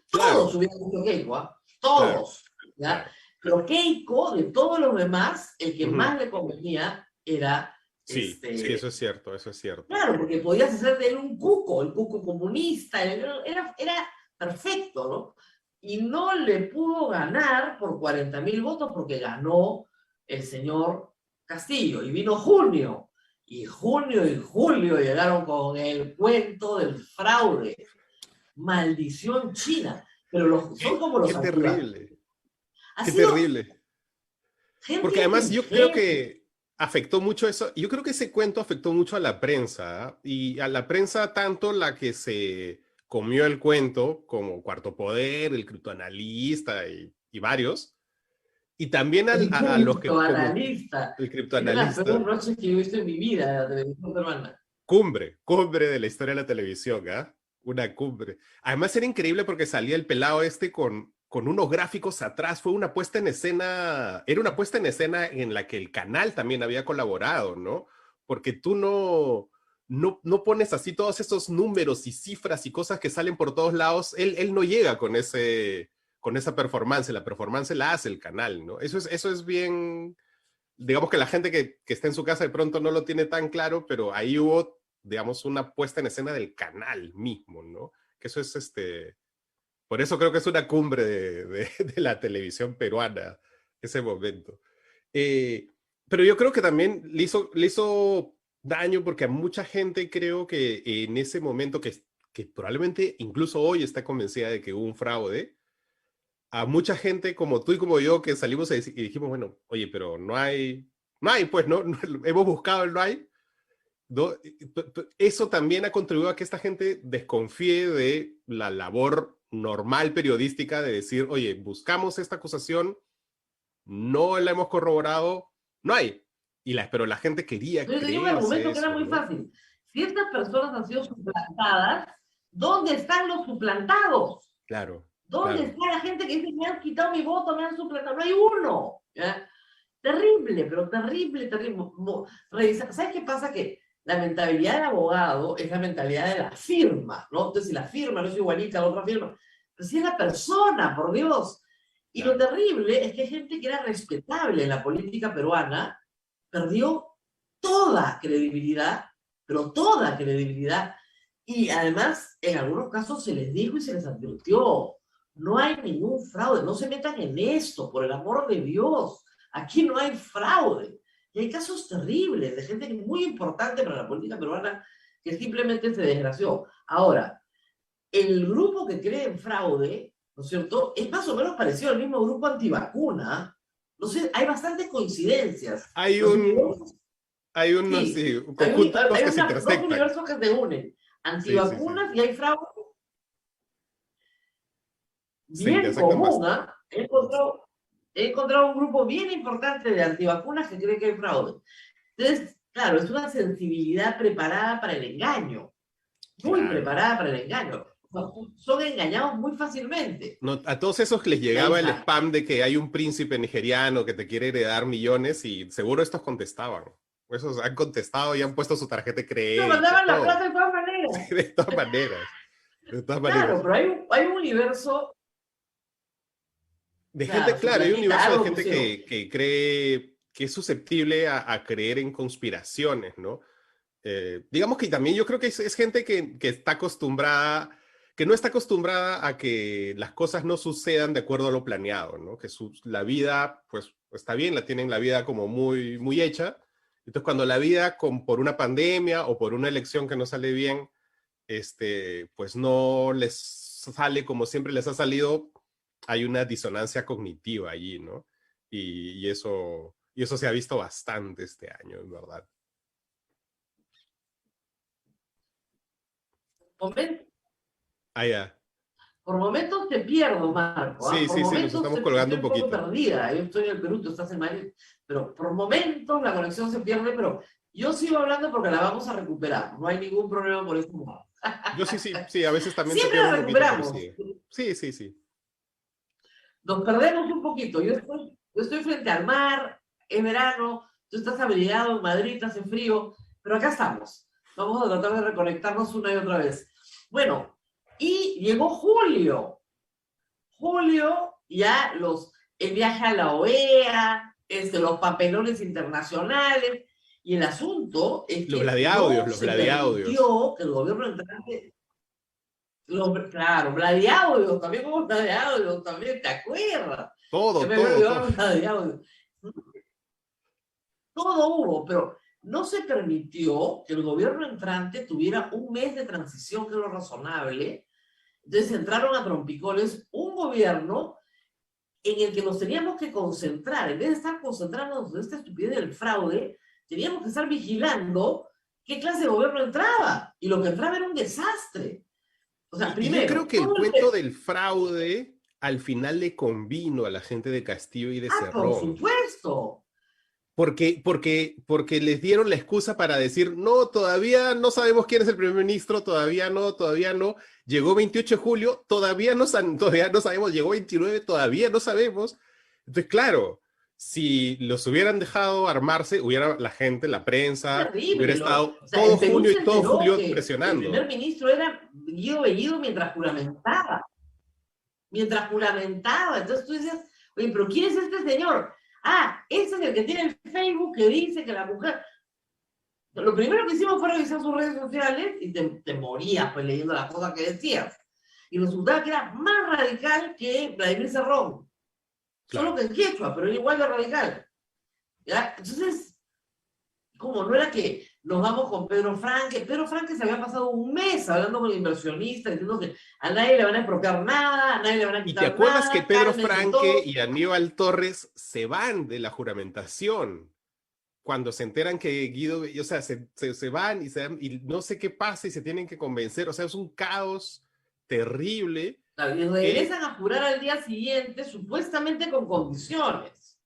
Todos Claro, hubieran hecho Keiko, ¿ah? claro, Todos. ¿Ya? claro. Pero Keiko, de todos los demás, el que Ujú. más le convenía era Sí, sí, eso es cierto, eso es cierto. claro, porque podías hacer de él un cuco, el cuco comunista, era perfecto, ¿no? Y no le pudo ganar por 40.000 votos porque ganó el señor Castillo. Y vino junio, y julio llegaron con el cuento del fraude. Maldición china. Pero son como los Qué alturas. terrible, Ha qué sido terrible. gente Porque además yo creo inteligente. que afectó mucho eso, yo creo que ese cuento afectó mucho a la prensa, ¿ah? Y a la prensa tanto la que se comió el cuento, como Cuarto Poder, el criptoanalista y varios, y también El a los que, como criptoanalista. el Es de las peores criptoanalista, noches que yo he visto en mi vida de la televisión peruana. cumbre de la historia de la televisión, ¿ah? Una cumbre. Además era increíble porque salía el pelado este con unos gráficos atrás, fue una puesta en escena, era una puesta en escena en la que el canal también había colaborado, ¿no? Porque tú no pones así todos esos números y cifras y cosas que salen por todos lados, él no llega con esa performance, la performance la hace el canal, ¿no? Eso es bien, digamos que la gente que está en su casa de pronto no lo tiene tan claro, pero ahí hubo, digamos, una puesta en escena del canal mismo, ¿no? Que eso es por eso creo que es una cumbre de la televisión peruana, ese momento. Pero yo creo que también le hizo daño porque a mucha gente creo que en ese momento, que probablemente incluso hoy está convencida de que hubo un fraude, a mucha gente como tú y como yo que salimos y dijimos, bueno, oye, pero pues, ¿no? Hemos buscado el no hay. ¿No? Eso también ha contribuido a que esta gente desconfíe de la labor normal periodística de decir, oye, buscamos esta acusación, no la hemos corroborado, no hay. Pero la gente quería Yo tenía un creerse argumento que era eso, muy ¿no? fácil. Si estas personas han sido suplantadas, ¿dónde están los suplantados? Claro, ¿Dónde claro. está la gente que dice, me han quitado mi voto, me han suplantado? No hay uno. ¿Ya? Terrible, pero terrible, terrible. ¿Sabes qué pasa? Que la mentalidad del abogado es la mentalidad de la firma, ¿no? Entonces, si la firma no es igualita a la otra firma, pero si es la persona, por Dios. Y Claro. lo terrible es que hay gente que era respetable en la política peruana, perdió toda credibilidad, pero toda credibilidad. Y además, en algunos casos se les dijo y se les advirtió, no hay ningún fraude, no se metan en esto, por el amor de Dios. Aquí no hay fraude. Y hay casos terribles de gente muy importante para la política peruana que simplemente se desgració. Ahora, el grupo que cree en fraude, ¿no es cierto?, es más o menos parecido al mismo grupo antivacuna. No sé, hay bastantes coincidencias. Hay Los un, universos, hay un, sí, sí, un hay, conjunto hay que se dos intersectan. universos que se unen. Sí, sí, sí. Antivacunas y hay fraude Sí, bien que sacan común, bastante. ¿ah? He encontrado un grupo bien importante de antivacunas que cree que hay fraude. Entonces, claro, es una sensibilidad preparada para el engaño. Muy Claro. preparada para el engaño. Son engañados muy fácilmente. No, a todos esos les Y ahí llegaba el está. spam de que hay un príncipe nigeriano que te quiere heredar millones y seguro estos contestaban. Esos han contestado y han puesto su tarjeta de Pero crédito, mandaban la todo. plata de todas maneras. De todas maneras. De todas Claro, maneras. pero hay un universo, De gente, claro, su claro, hay un platita, universo de algo gente pusieron. que cree que es susceptible a creer en conspiraciones, ¿no? Digamos que también yo creo que es gente que está acostumbrada, que no está acostumbrada a que las cosas no sucedan de acuerdo a lo planeado, ¿no? Que la vida, pues está bien, la tienen la vida como muy, muy hecha. Entonces, cuando la vida, por una pandemia o por una elección que no sale bien, pues no les sale como siempre les ha salido, hay una disonancia cognitiva allí, ¿no? Y eso se ha visto bastante este año, en verdad. Ah, ya. Por momentos te pierdo, Marco, ¿ah? Sí, Por sí, sí, nos momentos estamos estoy colgando un un poco poquito. perdida. Yo estoy en el Perú, tú estás en Madrid, pero por momentos la conexión se pierde, pero yo sigo hablando porque la vamos a recuperar. No hay ningún problema por eso. Yo sí, sí, sí, a veces también se Siempre pierde la un poquito, pero recuperamos. sí. Sí, sí, sí. Nos perdemos un poquito. Yo estoy frente al mar, es verano, tú estás abrigado en Madrid, hace frío, pero acá estamos. Vamos a tratar de reconectarnos una y otra vez. Bueno, y llegó julio. Julio, ya el viaje a la OEA, los papelones internacionales, y el asunto es Los que Vladiaudios, no los se Vladiaudios. permitió que el gobierno entrante, claro, Vladiaudios, también hubo Vladiaudios, también, ¿te acuerdas? Que Todo, me había todo, todo. olvidado Vladiaudios. Todo hubo, pero no se permitió que el gobierno entrante tuviera un mes de transición, que es lo razonable. Entonces entraron a trompicones un gobierno en el que nos teníamos que concentrar. En vez de estar concentrándonos en esta estupidez del fraude, teníamos que estar vigilando qué clase de gobierno entraba. Y lo que entraba era un desastre. O sea, Y yo creo primero, que el cuento del fraude al final le convino a la gente de Castillo y de por Cerrón. supuesto. Porque les dieron la excusa para decir, no, todavía no sabemos quién es el primer ministro, todavía no. Llegó 28 de julio, todavía no sabemos, llegó 29, todavía no sabemos. Entonces, claro, si los hubieran dejado armarse, hubiera la gente, la prensa, Terrible. hubiera estado O sea, todo en Perú junio se y todo enteró julio que el primer presionando. ministro era Guido Bellido mientras juramentaba. Entonces tú dices, oye, pero ¿quién es este señor? Ah, ese es el que tiene el Facebook que dice que la mujer... Lo primero que hicimos fue revisar sus redes sociales y te morías pues leyendo las cosas que decías. Y resultaba que era más radical que Vladimir Cerrón. Claro. Solo que en quechua, pero era igual de radical. ¿Ya? Entonces, como no era que nos vamos con Pedro Franque se había pasado un mes hablando con el inversionista, diciendo que a nadie le van a expropiar nada, a nadie le van a ¿Y quitar te acuerdas nada, que Pedro cálmense Franque todos. y Aníbal Torres se van de la juramentación? Cuando se enteran que Guido, o sea, se van y no sé qué pasa y se tienen que convencer, o sea, es un caos terrible Claro, y regresan a jurar al día siguiente, supuestamente con condiciones.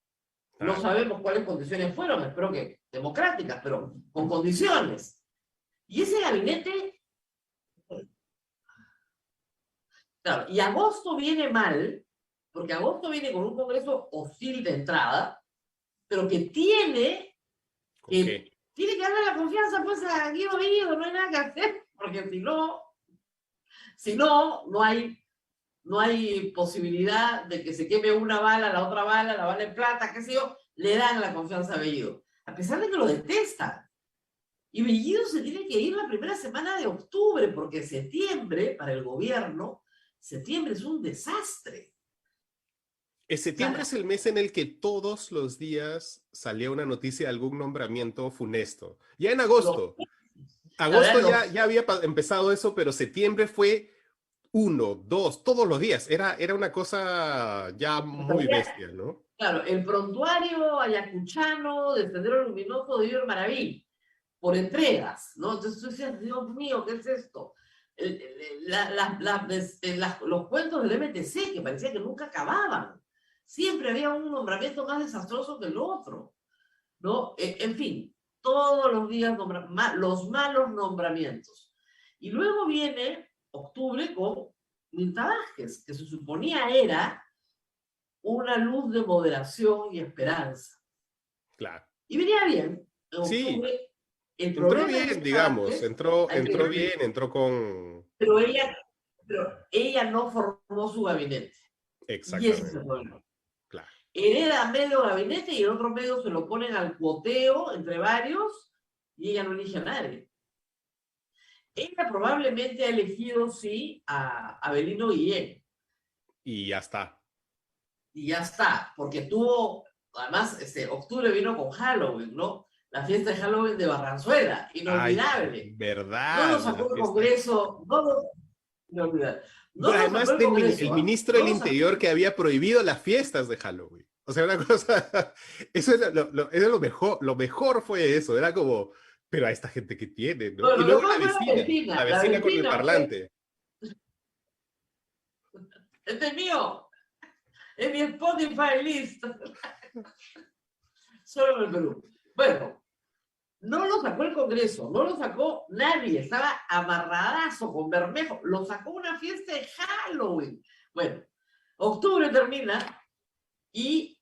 No Claro. sabemos cuáles condiciones fueron, espero que democráticas, pero con condiciones. Y ese gabinete, claro, y agosto viene mal, porque agosto viene con un Congreso hostil de entrada, pero que tiene ¿Con que, qué? tiene que darle la confianza pues a Guido Bellido, no hay nada que hacer, porque si no, no hay posibilidad de que se queme una bala, la otra bala, la bala en plata, qué sé yo, le dan la confianza a Bellido, a pesar de que lo detestan. Y Bellido se tiene que ir la primera semana de octubre, porque septiembre, para el gobierno, septiembre es un desastre. Septiembre es el mes en el que todos los días salía una noticia de algún nombramiento funesto. Ya en agosto. Agosto ya había empezado eso, pero septiembre fue 1, 2, todos los días. Era una cosa ya muy bestia, ¿no? Claro, el prontuario ayacuchano del Sendero Luminoso de Iber Maraví, por entregas, ¿no? Entonces tú decías, Dios mío, ¿qué es esto? Los cuentos del MTC, que parecía que nunca acababan. Siempre había un nombramiento más desastroso que el otro, ¿no? En fin, todos los días los malos nombramientos. Y luego viene octubre con Mirta Vázquez, que se suponía era una luz de moderación y esperanza. Claro. Y venía bien. En Sí, octubre, el entró problema bien, digamos, entró bien, entró con... Pero ella no formó su gabinete. Y ese es el Exactamente, problema. claro. Hereda medio gabinete y el otro medio se lo ponen al cuoteo entre varios y ella no elige a nadie. Ella probablemente ha elegido, sí, a Avelino Guillén. Y ya está. Y ya está, porque tuvo, además, octubre vino con Halloween, ¿no? La fiesta de Halloween de Barranzuela, inolvidable. Ay, verdad. No lo sacó el Congreso, inolvidable. No Pero lo sacó además el Congreso. el ministro del No lo sacó. Interior que había prohibido las fiestas de Halloween. O sea, una cosa, eso era lo mejor fue eso, era como, pero a esta gente que tiene, ¿no? No, Y lo luego mejor la fue vecina la con el vecina, parlante. este es mío, es mi Spotify list. Solo en el Perú. Bueno, no lo sacó el Congreso, no lo sacó nadie, estaba amarradazo con Bermejo, lo sacó una fiesta de Halloween. Bueno, octubre termina y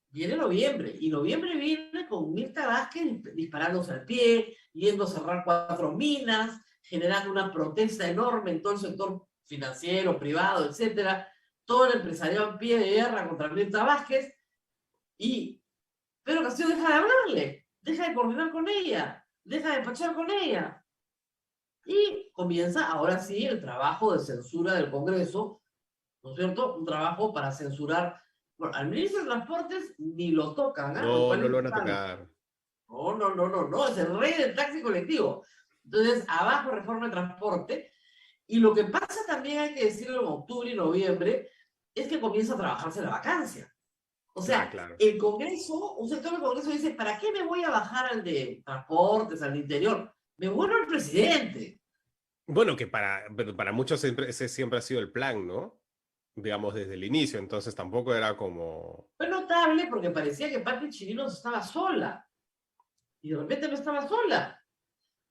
viene noviembre, y noviembre viene con Mirta Vázquez disparándose al pie, yendo a cerrar 4 minas, generando una protesta enorme en todo el sector financiero, privado, etcétera, todo el empresariado en pie de guerra contra Mirta Vázquez, y Pedro Castillo deja de hablarle, deja de coordinar con ella, deja de despachar con ella. Y comienza ahora sí el trabajo de censura del Congreso, ¿no es cierto? Un trabajo para censurar. Bueno, al ministro de Transportes ni lo tocan, ¿eh? No, no lo van a tocar. No, es el rey del taxi colectivo. Entonces, abajo reforma de transporte. Y lo que pasa también, hay que decirlo, en octubre y noviembre, es que comienza a trabajarse la vacancia. O sea, claro. el Congreso, un sector del Congreso dice, ¿para qué me voy a bajar al de transportes, al de interior? Me vuelvo el presidente. Bueno, que para muchos ese siempre ha sido el plan, ¿no? Digamos, desde el inicio, entonces tampoco era como... Fue notable porque parecía que Pati Chirinos estaba sola. Y de repente no estaba sola.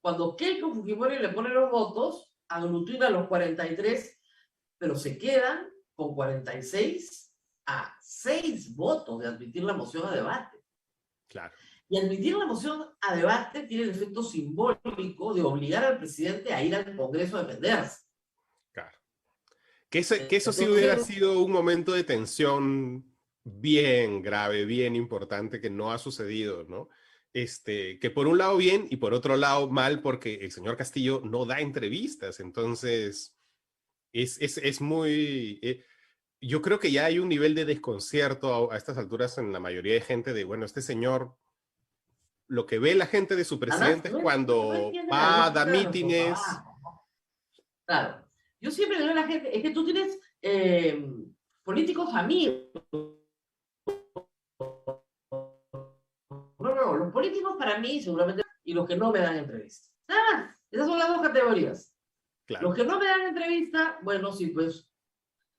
Cuando Keiko Fujimori le pone los votos, aglutina a los 43, pero se quedan con 46 a 6 votos de admitir la moción a debate. Claro. Y admitir la moción a debate tiene el efecto simbólico de obligar al presidente a ir al Congreso a defenderse. Claro. Que eso sí hubiera sido un momento de tensión bien grave, bien importante, que no ha sucedido, ¿no? Que por un lado bien y por otro lado mal, porque el señor Castillo no da entrevistas, entonces es muy... yo creo que ya hay un nivel de desconcierto a estas alturas en la mayoría de gente de, bueno, este señor, lo que ve la gente de su presidente es cuando va, da mítines. Claro. Yo siempre le digo a la gente, es que tú tienes políticos amigos. No, los políticos para mí seguramente, y los que no me dan entrevistas. Nada más, esas son las dos categorías. Claro. Los que no me dan entrevista, bueno, sí, pues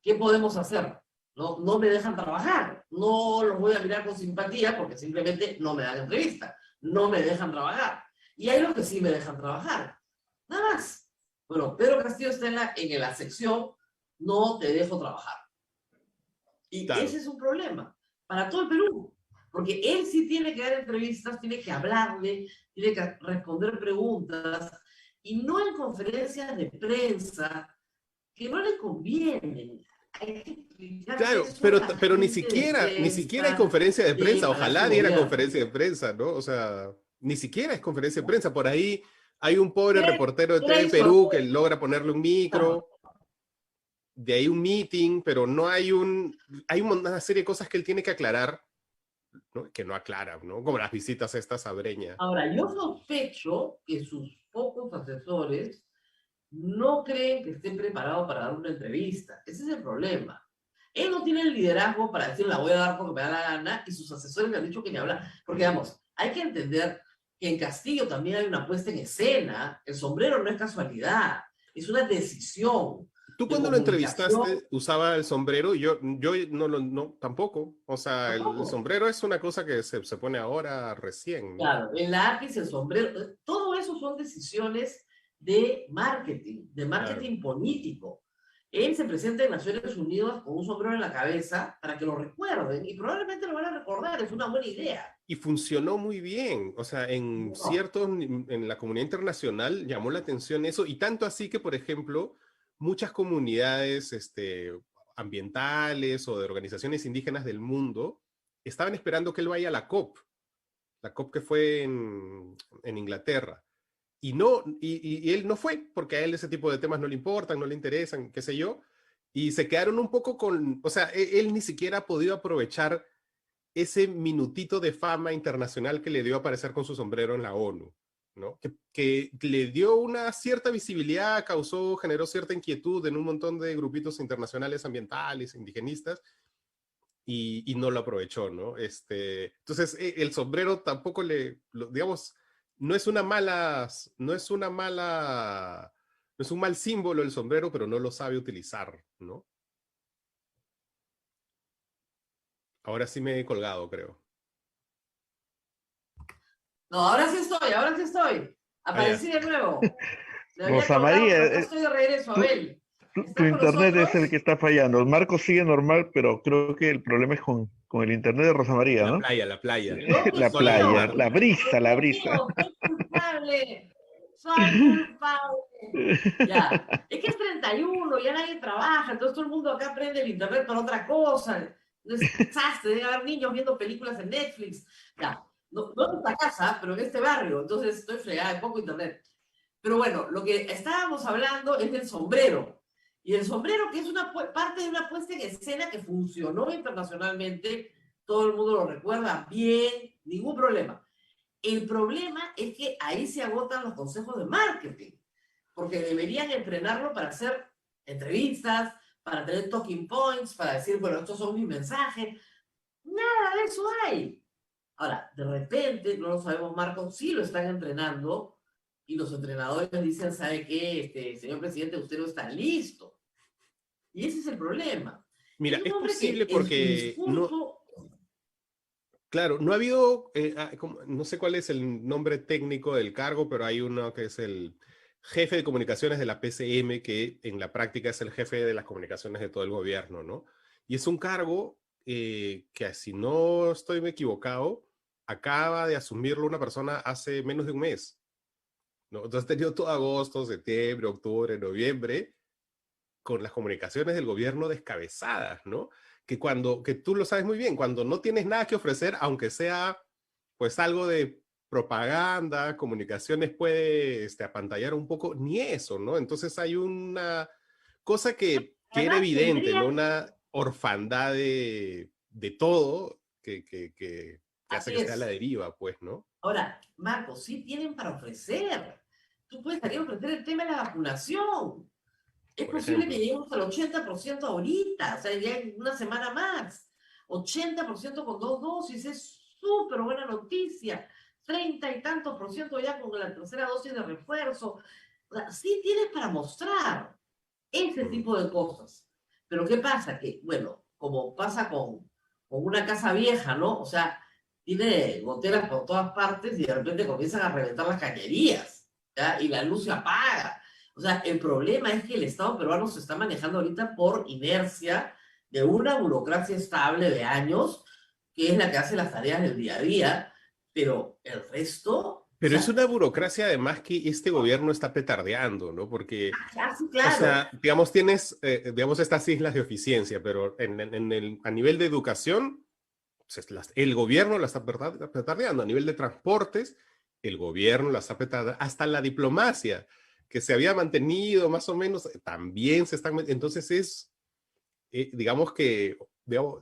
¿qué podemos hacer? No, no me dejan trabajar, no los voy a mirar con simpatía porque simplemente no me dan entrevista, no me dejan trabajar. Y hay los que sí me dejan trabajar, nada más. Bueno, Pedro Castillo está en la sección no te dejo trabajar. Y Claro. ese es un problema para todo el Perú, porque él sí tiene que dar entrevistas, tiene que hablarle, tiene que responder preguntas, y no en conferencias de prensa que no le convienen. Hay que explicar Claro, eso a la pero ni gente de siquiera hay prensa conferencia de de prensa. Palacio Ojalá de diera Gobierno. conferencia de prensa, ¿no? O sea, ni siquiera es conferencia de prensa. Por ahí hay un pobre reportero de TV Perú que logra ponerle un micro, de ahí un meeting, pero no hay hay una serie de cosas que él tiene que aclarar, ¿no? Que no aclara, ¿no? Como las visitas estas a Breña. Ahora, yo sospecho que sus pocos asesores no creen que esté preparado para dar una entrevista. Ese es el problema. Él no tiene el liderazgo para decir la voy a dar porque me da la gana y sus asesores le han dicho que ni hablar. Porque, vamos, hay que entender que en Castillo también hay una puesta en escena. El sombrero no es casualidad, es una decisión ¿Tú de cuando lo comunicación. entrevistaste usaba el sombrero? Yo no, tampoco. O sea, el Tampoco. sombrero es una cosa que se pone ahora recién, ¿no? Claro, el lápiz, el sombrero, todo eso son decisiones de marketing político. Él se presenta en Naciones Unidas con un sombrero en la cabeza para que lo recuerden y probablemente lo van a recordar, es una buena idea. Y funcionó muy bien. O sea, en la comunidad internacional llamó la atención eso, y tanto así que, por ejemplo, muchas comunidades ambientales o de organizaciones indígenas del mundo estaban esperando que él vaya a la COP que fue en Inglaterra. Y él no fue, porque a él ese tipo de temas no le importan, no le interesan, qué sé yo, y se quedaron un poco o sea, él ni siquiera ha podido aprovechar ese minutito de fama internacional que le dio aparecer con su sombrero en la ONU, ¿no? Que le dio una cierta visibilidad, generó cierta inquietud en un montón de grupitos internacionales ambientales, indigenistas, y no lo aprovechó, ¿no? Entonces, el sombrero tampoco digamos, no es un mal símbolo el sombrero, pero no lo sabe utilizar, ¿no? Ahora sí me he colgado, creo. No, ahora sí estoy. Aparecí de nuevo. Me había Rosa colgado, María, pero acá estoy de regreso, Abel. tu ¿Estás con internet es el nosotros? que está fallando. El marco sigue normal, pero creo que el problema es con el internet de Rosa María, ¿no? La playa. No, La Dios Las olas del mío, playa, mar. la brisa, la Dios brisa. mío, soy culpable. Soy culpable. Ya, es que es 31, ya nadie trabaja, entonces todo el mundo acá prende el internet para otra cosa. Es desastre, debe haber niños viendo películas en Netflix. Ya, no en esta casa, pero en este barrio, entonces estoy fregada, de poco internet. Pero bueno, lo que estábamos hablando es del sombrero. Y el sombrero, que es una parte de una puesta en escena que funcionó internacionalmente, todo el mundo lo recuerda bien, ningún problema. El problema es que ahí se agotan los consejos de marketing, porque deberían entrenarlo para hacer entrevistas, para tener talking points, para decir, bueno, estos son mis mensajes. Nada de eso hay. Ahora, de repente, no lo sabemos, Marcos, sí lo están entrenando y los entrenadores dicen, ¿sabe qué? Señor presidente, usted no está listo. Y ese es el problema. Mira, Es un es hombre que posible en su porque discurso... claro, no ha habido, no sé cuál es el nombre técnico del cargo, pero hay uno que es el jefe de comunicaciones de la PCM, que en la práctica es el jefe de las comunicaciones de todo el gobierno, ¿no? Y es un cargo que, si no estoy equivocado, acaba de asumirlo una persona hace menos de un mes, ¿no? Entonces has tenido todo agosto, septiembre, octubre, noviembre, con las comunicaciones del gobierno descabezadas, ¿no? Que tú lo sabes muy bien, cuando no tienes nada que ofrecer, aunque sea pues algo de propaganda, comunicaciones puede apantallar un poco, ni eso, ¿no? Entonces hay una cosa que era Además, evidente, ¿no? Una orfandad de todo que hace así que esté a la es. deriva, pues, ¿no? Ahora, Marcos, sí tienen para ofrecer. Tú puedes también ofrecer el tema de la vacunación. Es Por posible que ejemplo. lleguemos al 80% ahorita, o sea, ya en una semana más. 80% con 2 dosis, es súper buena noticia. 30 y tantos por ciento ya con la tercera dosis de refuerzo. O sea, sí tienes para mostrar ese tipo de cosas. Pero ¿qué pasa? Que, bueno, como pasa con una casa vieja, ¿no? O sea, tiene goteras por todas partes y de repente comienzan a reventar las cañerías, ¿ya? Y la luz se apaga. O sea, el problema es que el Estado peruano se está manejando ahorita por inercia de una burocracia estable de años, que es la que hace las tareas del día a día, pero el resto, o Pero es sea, una burocracia además que este gobierno está petardeando, ¿no? Porque, sí, o claro. sea, digamos, tienes, digamos, estas islas de eficiencia, pero a nivel de educación, pues, el gobierno la está petardeando. A nivel de transportes, el gobierno la está petardeando. Hasta la diplomacia, que se había mantenido más o menos, también se están... Entonces digamos que digamos,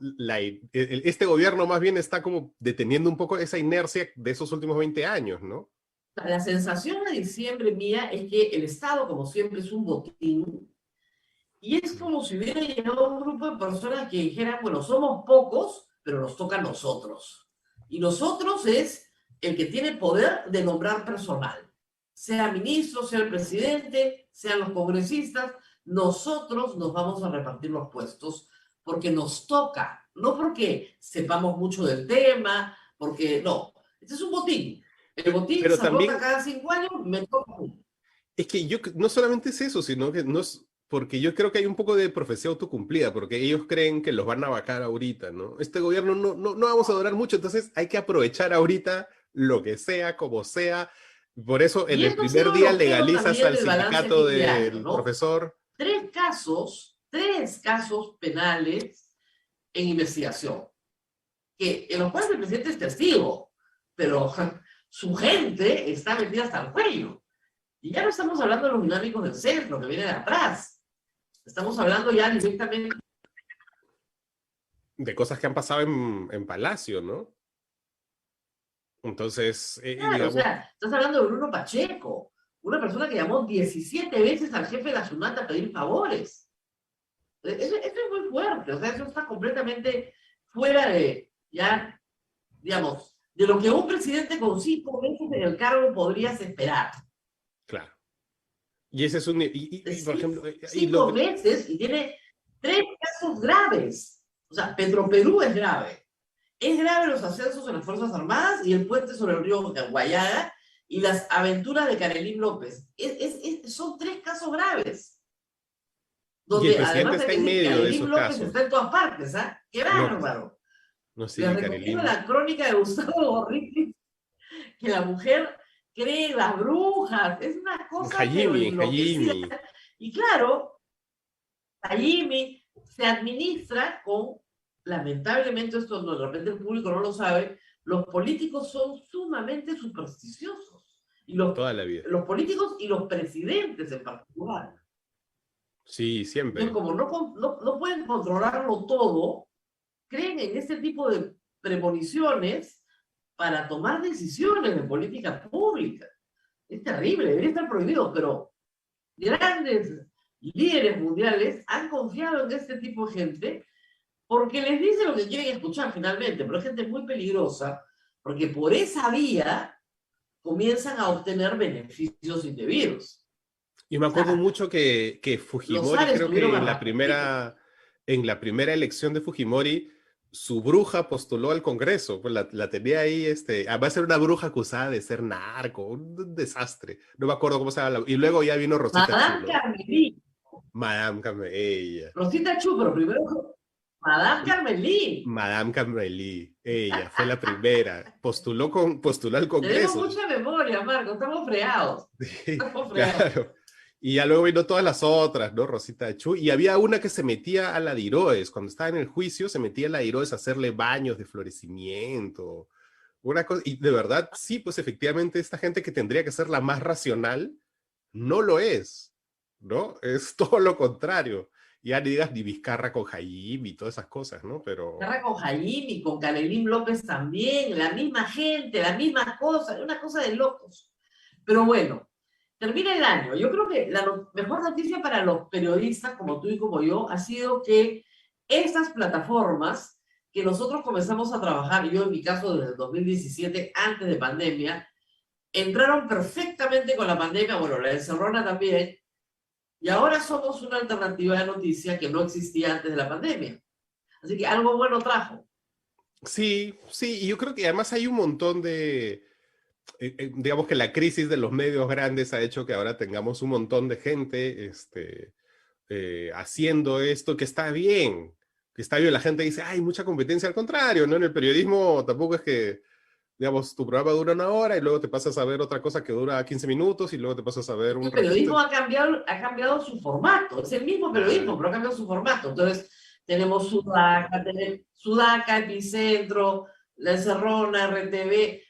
este gobierno más bien está como deteniendo un poco esa inercia de esos últimos 20 años, ¿no? La sensación de diciembre mía es que el Estado, como siempre, es un botín, y es como si hubiera llegado un grupo de personas que dijeran, bueno, somos pocos, pero nos toca a nosotros. Y nosotros es el que tiene poder de nombrar personal, sea ministro, sea el presidente, sean los congresistas, nosotros nos vamos a repartir los puestos porque nos toca, no porque sepamos mucho del tema, porque no, este es un botín. El botín Pero se rota también cada 5 años, me toca. es que yo no solamente es eso, sino que no es, porque yo creo que hay un poco de profecía autocumplida, porque ellos creen que los van a vacar ahorita, ¿no? Este gobierno no vamos a durar mucho, entonces hay que aprovechar ahorita lo que sea, como sea. Por eso en Y el esto ha primer sido día el ojero legalizas también al del balance sindicato fin de año, del ¿no? profesor. Tres casos penales en investigación, que en los cuales el presidente es testigo, pero su gente está metida hasta el cuello. Y ya no estamos hablando de los dinámicos del centro, que vienen de atrás. Estamos hablando ya directamente. De cosas que han pasado en Palacio, ¿no? Entonces, Claro, o digamos, sea, estás hablando de Bruno Pacheco, una persona que llamó 17 veces al jefe de la SUNAT a pedir favores. Eso es muy fuerte, o sea, eso está completamente fuera de, ya, digamos, de lo que un presidente con 5 meses en el cargo podrías esperar. claro. Y ese es un... por ejemplo... 5 meses y tiene 3 casos graves. O sea, Petroperú es grave. Es grave los ascensos en las Fuerzas Armadas y el puente sobre el río Guayaga y las aventuras de Karelín López. Son 3 casos graves. Y el Donde presidente además está hay en que decir, medio de Karelín esos López casos. está en todas partes, ¿ah? ¡Qué bárbaro! No Les sigue recomiendo Karelín. la crónica de Gustavo Gorriti, que la mujer cree en las brujas. Es una cosa pero Hajimi, enloquecida. Hajimi. Y claro, Hajimi se administra con, lamentablemente esto de repente el público no lo sabe, los políticos son sumamente supersticiosos. Y Toda la vida. los políticos y los presidentes en particular. Sí, siempre. Entonces, como no pueden controlarlo todo, creen en este tipo de premoniciones para tomar decisiones de política pública. Es terrible, debería estar prohibido, pero grandes líderes mundiales han confiado en este tipo de gente porque les dice lo que quieren escuchar finalmente, pero es gente muy peligrosa porque por esa vía comienzan a obtener beneficios indebidos. Y me acuerdo mucho que Fujimori, creo que en la primera elección de Fujimori, su bruja postuló al Congreso, pues la tenía ahí, además era una bruja acusada de ser narco, un desastre, no me acuerdo cómo se llama, y luego ya vino Rosita Madame Chu, Carmelí. Madame Carmelí. Rosita Chu, pero primero Madame Carmelí. Madame Carmelí, ella fue la primera, postuló al Congreso. Tenemos mucha memoria, Marco, estamos fregados. Estamos fregados. Claro. Y ya luego vino todas las otras, ¿no? Rosita Chu. Y había una que se metía a la Diroes. Cuando estaba en el juicio, se metía a la Diroes a hacerle baños de florecimiento. Una cosa, y de verdad, sí, pues efectivamente esta gente que tendría que ser la más racional, no lo es, ¿no? Es todo lo contrario. Ya ni digas ni Vizcarra con Jaime y todas esas cosas, ¿no? Pero... Vizcarra con Jaime, con Karelín López también, la misma gente, la misma cosa, una cosa de locos. Pero bueno, termina el año. Yo creo que la mejor noticia para los periodistas como tú y como yo ha sido que estas plataformas que nosotros comenzamos a trabajar, yo en mi caso desde el 2017, antes de pandemia, entraron perfectamente con la pandemia, bueno, la encerrona también, Y ahora somos una alternativa de noticia que no existía antes de la pandemia. Así que algo bueno trajo. Sí, sí, y yo creo que además hay un montón digamos que la crisis de los medios grandes ha hecho que ahora tengamos un montón de gente haciendo esto, que está bien, que está bien. La gente dice, hay mucha competencia, al contrario, ¿no? En el periodismo tampoco es que, digamos, tu programa dura una hora y luego te pasas a ver otra cosa que dura 15 minutos y luego te pasas a ver un El ratito. periodismo ha cambiado su formato, es el mismo periodismo, pero ha cambiado su formato. Entonces, tenemos Sudaca, Epicentro, La Encerrona, RTV,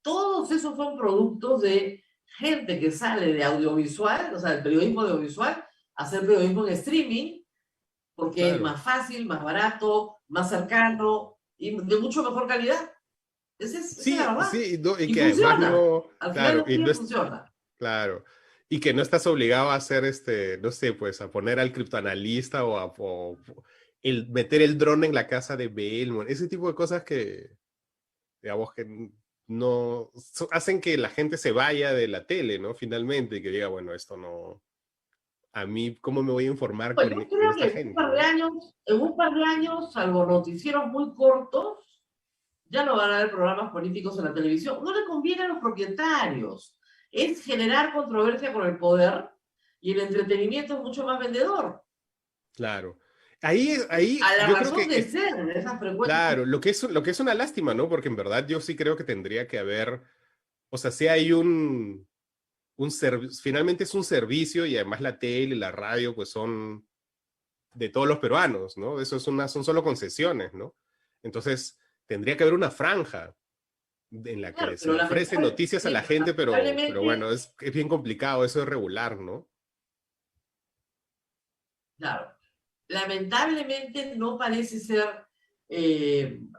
todos esos son productos de gente que sale de audiovisual, o sea, del periodismo audiovisual, a hacer periodismo en streaming, porque es Claro. más fácil, más barato, más cercano y de mucho mejor calidad. Esa es la Sí, verdad. sí, no, y Y que además funciona. no, Al final claro, del y día no es, funciona. claro, y que no estás obligado a hacer no sé, pues a poner al criptoanalista o el meter el dron en la casa de Belmont, ese tipo de cosas que, digamos, que no hacen que la gente se vaya de la tele, ¿no? Finalmente, y que diga, bueno, esto no, a mí, ¿cómo me voy a informar Bueno, yo con creo que esta gente, en un par de años, salvo noticieros muy cortos, ya no van a haber programas políticos en la televisión. No le conviene a los propietarios. Es generar controversia con el poder y el entretenimiento es mucho más vendedor. Claro. Ahí A la yo creo razón que de ser de esas frecuencias. claro, lo que es una lástima, ¿no? Porque en verdad yo sí creo que tendría que haber, o sea, si hay un servicio, finalmente es un servicio y además la tele y la radio pues son de todos los peruanos, ¿no? Eso son solo concesiones, ¿no? Entonces, tendría que haber una franja en la Claro, que se pero le ofrecen noticias a la gente, pero bueno, lamentablemente, es bien complicado eso de regular, ¿no? claro, lamentablemente no parece ser,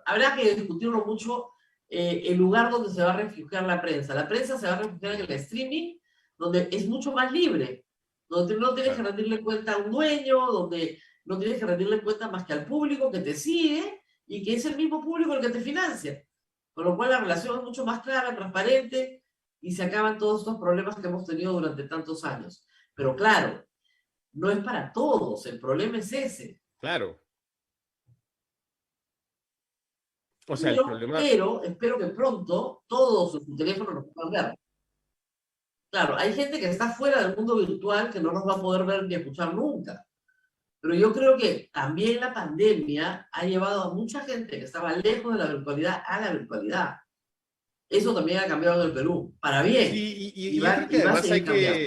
habrá que discutirlo mucho, el lugar donde se va a refugiar la prensa. La prensa se va a refugiar en el streaming, donde es mucho más libre, donde no tienes que Claro. rendirle cuenta a un dueño, donde no tienes que rendirle cuenta más que al público que te sigue y que es el mismo público el que te financia. Con lo cual la relación es mucho más clara, transparente y se acaban todos estos problemas que hemos tenido durante tantos años. Pero claro, no es para todos, el problema es ese. Claro. O sea, el problema, Pero espero que pronto todos sus teléfonos nos puedan ver. Claro, hay gente que está fuera del mundo virtual que no nos va a poder ver ni escuchar nunca. Pero yo creo que también la pandemia ha llevado a mucha gente que estaba lejos de la virtualidad a la virtualidad. Eso también ha cambiado en el Perú, para bien. sí, y Y yo creo que va a además seguir cambiando.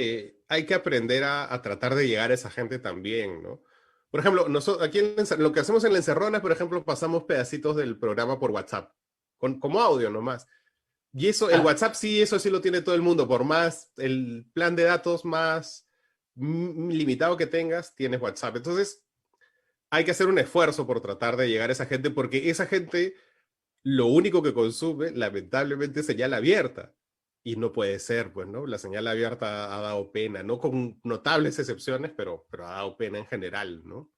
hay que aprender a tratar de llegar a esa gente también, ¿no? Por ejemplo, nosotros aquí lo que hacemos en la Encerrona, por ejemplo, pasamos pedacitos del programa por WhatsApp, como audio nomás. Y eso, el Claro. WhatsApp sí, eso sí lo tiene todo el mundo, por más el plan de datos más limitado que tengas, tienes WhatsApp. Entonces, hay que hacer un esfuerzo por tratar de llegar a esa gente, porque esa gente lo único que consume, lamentablemente, es señal abierta. Y no puede ser, pues, ¿no? La señal abierta ha dado pena, no con notables excepciones, pero ha dado pena en general, ¿no?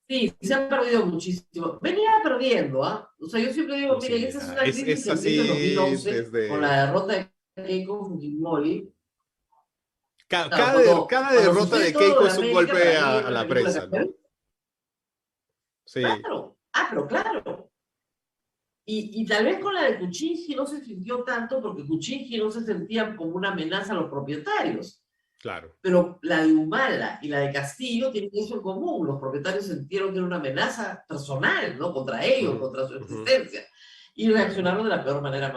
Sí, se han perdido muchísimo. Venía perdiendo, ¿ah? O sea, yo siempre digo, No, miren, sí, esa es una crisis es que empieza en así 2011 con desde... la derrota de Keiko Fujimori. Claro, Cada cuando derrota sucede de todo lo Keiko de es un América, golpe para mí es a una la película prensa, que... ¿no? Sí, Claro, pero claro. Y tal vez con la de Kuczynski no se sintió tanto porque Kuczynski no se sentía como una amenaza a los propietarios. claro. Pero la de Humala y la de Castillo tienen eso en común. Los propietarios sintieron que era una amenaza personal, ¿no? Contra ellos, Ujú, contra su ujú, existencia. Y reaccionaron de la peor manera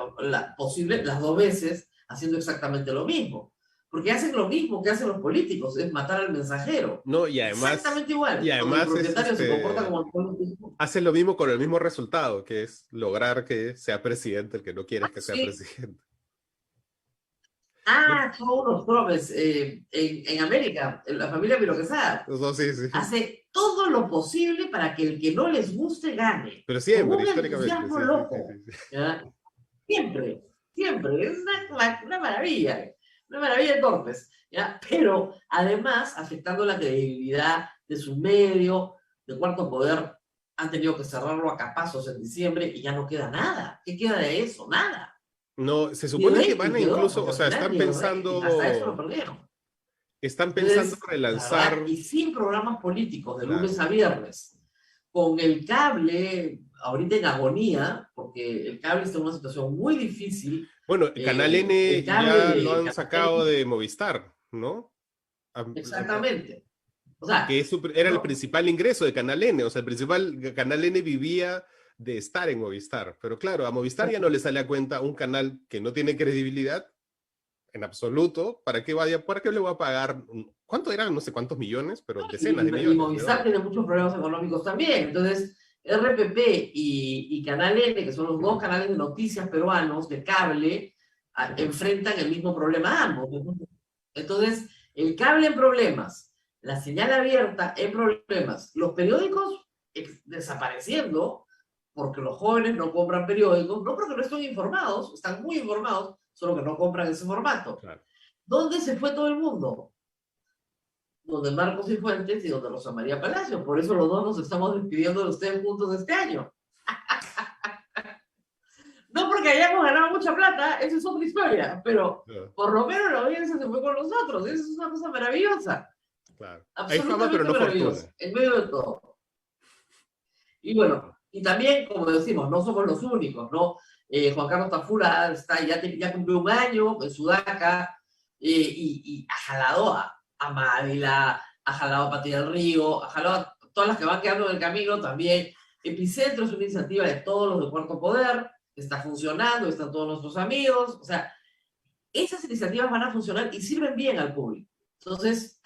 posible las dos veces, haciendo exactamente lo mismo. Porque hacen lo mismo que hacen los políticos, es matar al mensajero. no, Exactamente igual. y Cuando el además propietario se comporta como el político. hace lo mismo con el mismo resultado, que es lograr que sea presidente el que no quieres que sea Sí. presidente. Bueno, Son unos probes en América, en la familia Quesada. no, sí, sí. Hace todo lo posible para que el que no les guste gane, Pero con siempre, un históricamente, entusiasmo sí, sí, sí, loco, sí, sí. ¿ya? Siempre, siempre, es una maravilla de torpes, ¿ya? Pero además afectando la credibilidad de su medio, de Cuarto Poder, han tenido que cerrarlo a capazos en diciembre y ya no queda nada. ¿Qué queda de eso? Nada. No, se Y supone el que rating van a quedó, incluso, porque o al sea, final ni el rating, hasta eso lo perdieron. están pensando Entonces, la relanzar, verdad, y sin programas políticos de lunes claro. a viernes, con el cable ahorita en agonía, porque el cable está en una situación muy difícil. Bueno, Canal El N cable ya lo de han Canal sacado N, de Movistar, ¿no? exactamente. O sea, Que era el no, principal ingreso de Canal N, o sea, el principal Canal N vivía de estar en Movistar, pero claro, a Movistar ya no le sale a cuenta un canal que no tiene credibilidad en absoluto. ¿Para qué le voy a pagar? ¿Cuánto eran? No sé cuántos millones, pero decenas de y millones de Movistar dólares. tiene muchos problemas económicos también. Entonces, RPP y Canal N, que son los dos canales de noticias peruanos de cable, enfrentan el mismo problema ambos. Entonces, el cable en problemas, la señal abierta en problemas, los periódicos desapareciendo, porque los jóvenes no compran periódicos, no porque no estén informados, están muy informados, solo que no compran ese formato. Claro. ¿Dónde se fue todo el mundo? Donde Marcos y Fuentes y donde Rosa María Palacio. Por eso los dos nos estamos despidiendo de ustedes juntos este año. No porque hayamos ganado mucha plata, eso es otra historia, pero por lo menos la audiencia se fue con nosotros. Eso es una cosa maravillosa. Claro. Hay fama, pero Absolutamente no maravillosa, fortuna. en medio de todo. Y bueno, y también, como decimos, no somos los únicos, ¿no? Juan Carlos Tafura ya cumplió un año en Sudaca y ha jalado a Mávila, ha jalado a Pati del Río, ha jalado a todas las que van quedando en el camino también. Epicentro es una iniciativa de todos los de Cuarto Poder, está funcionando, están todos nuestros amigos, o sea, esas iniciativas van a funcionar y sirven bien al público. Entonces,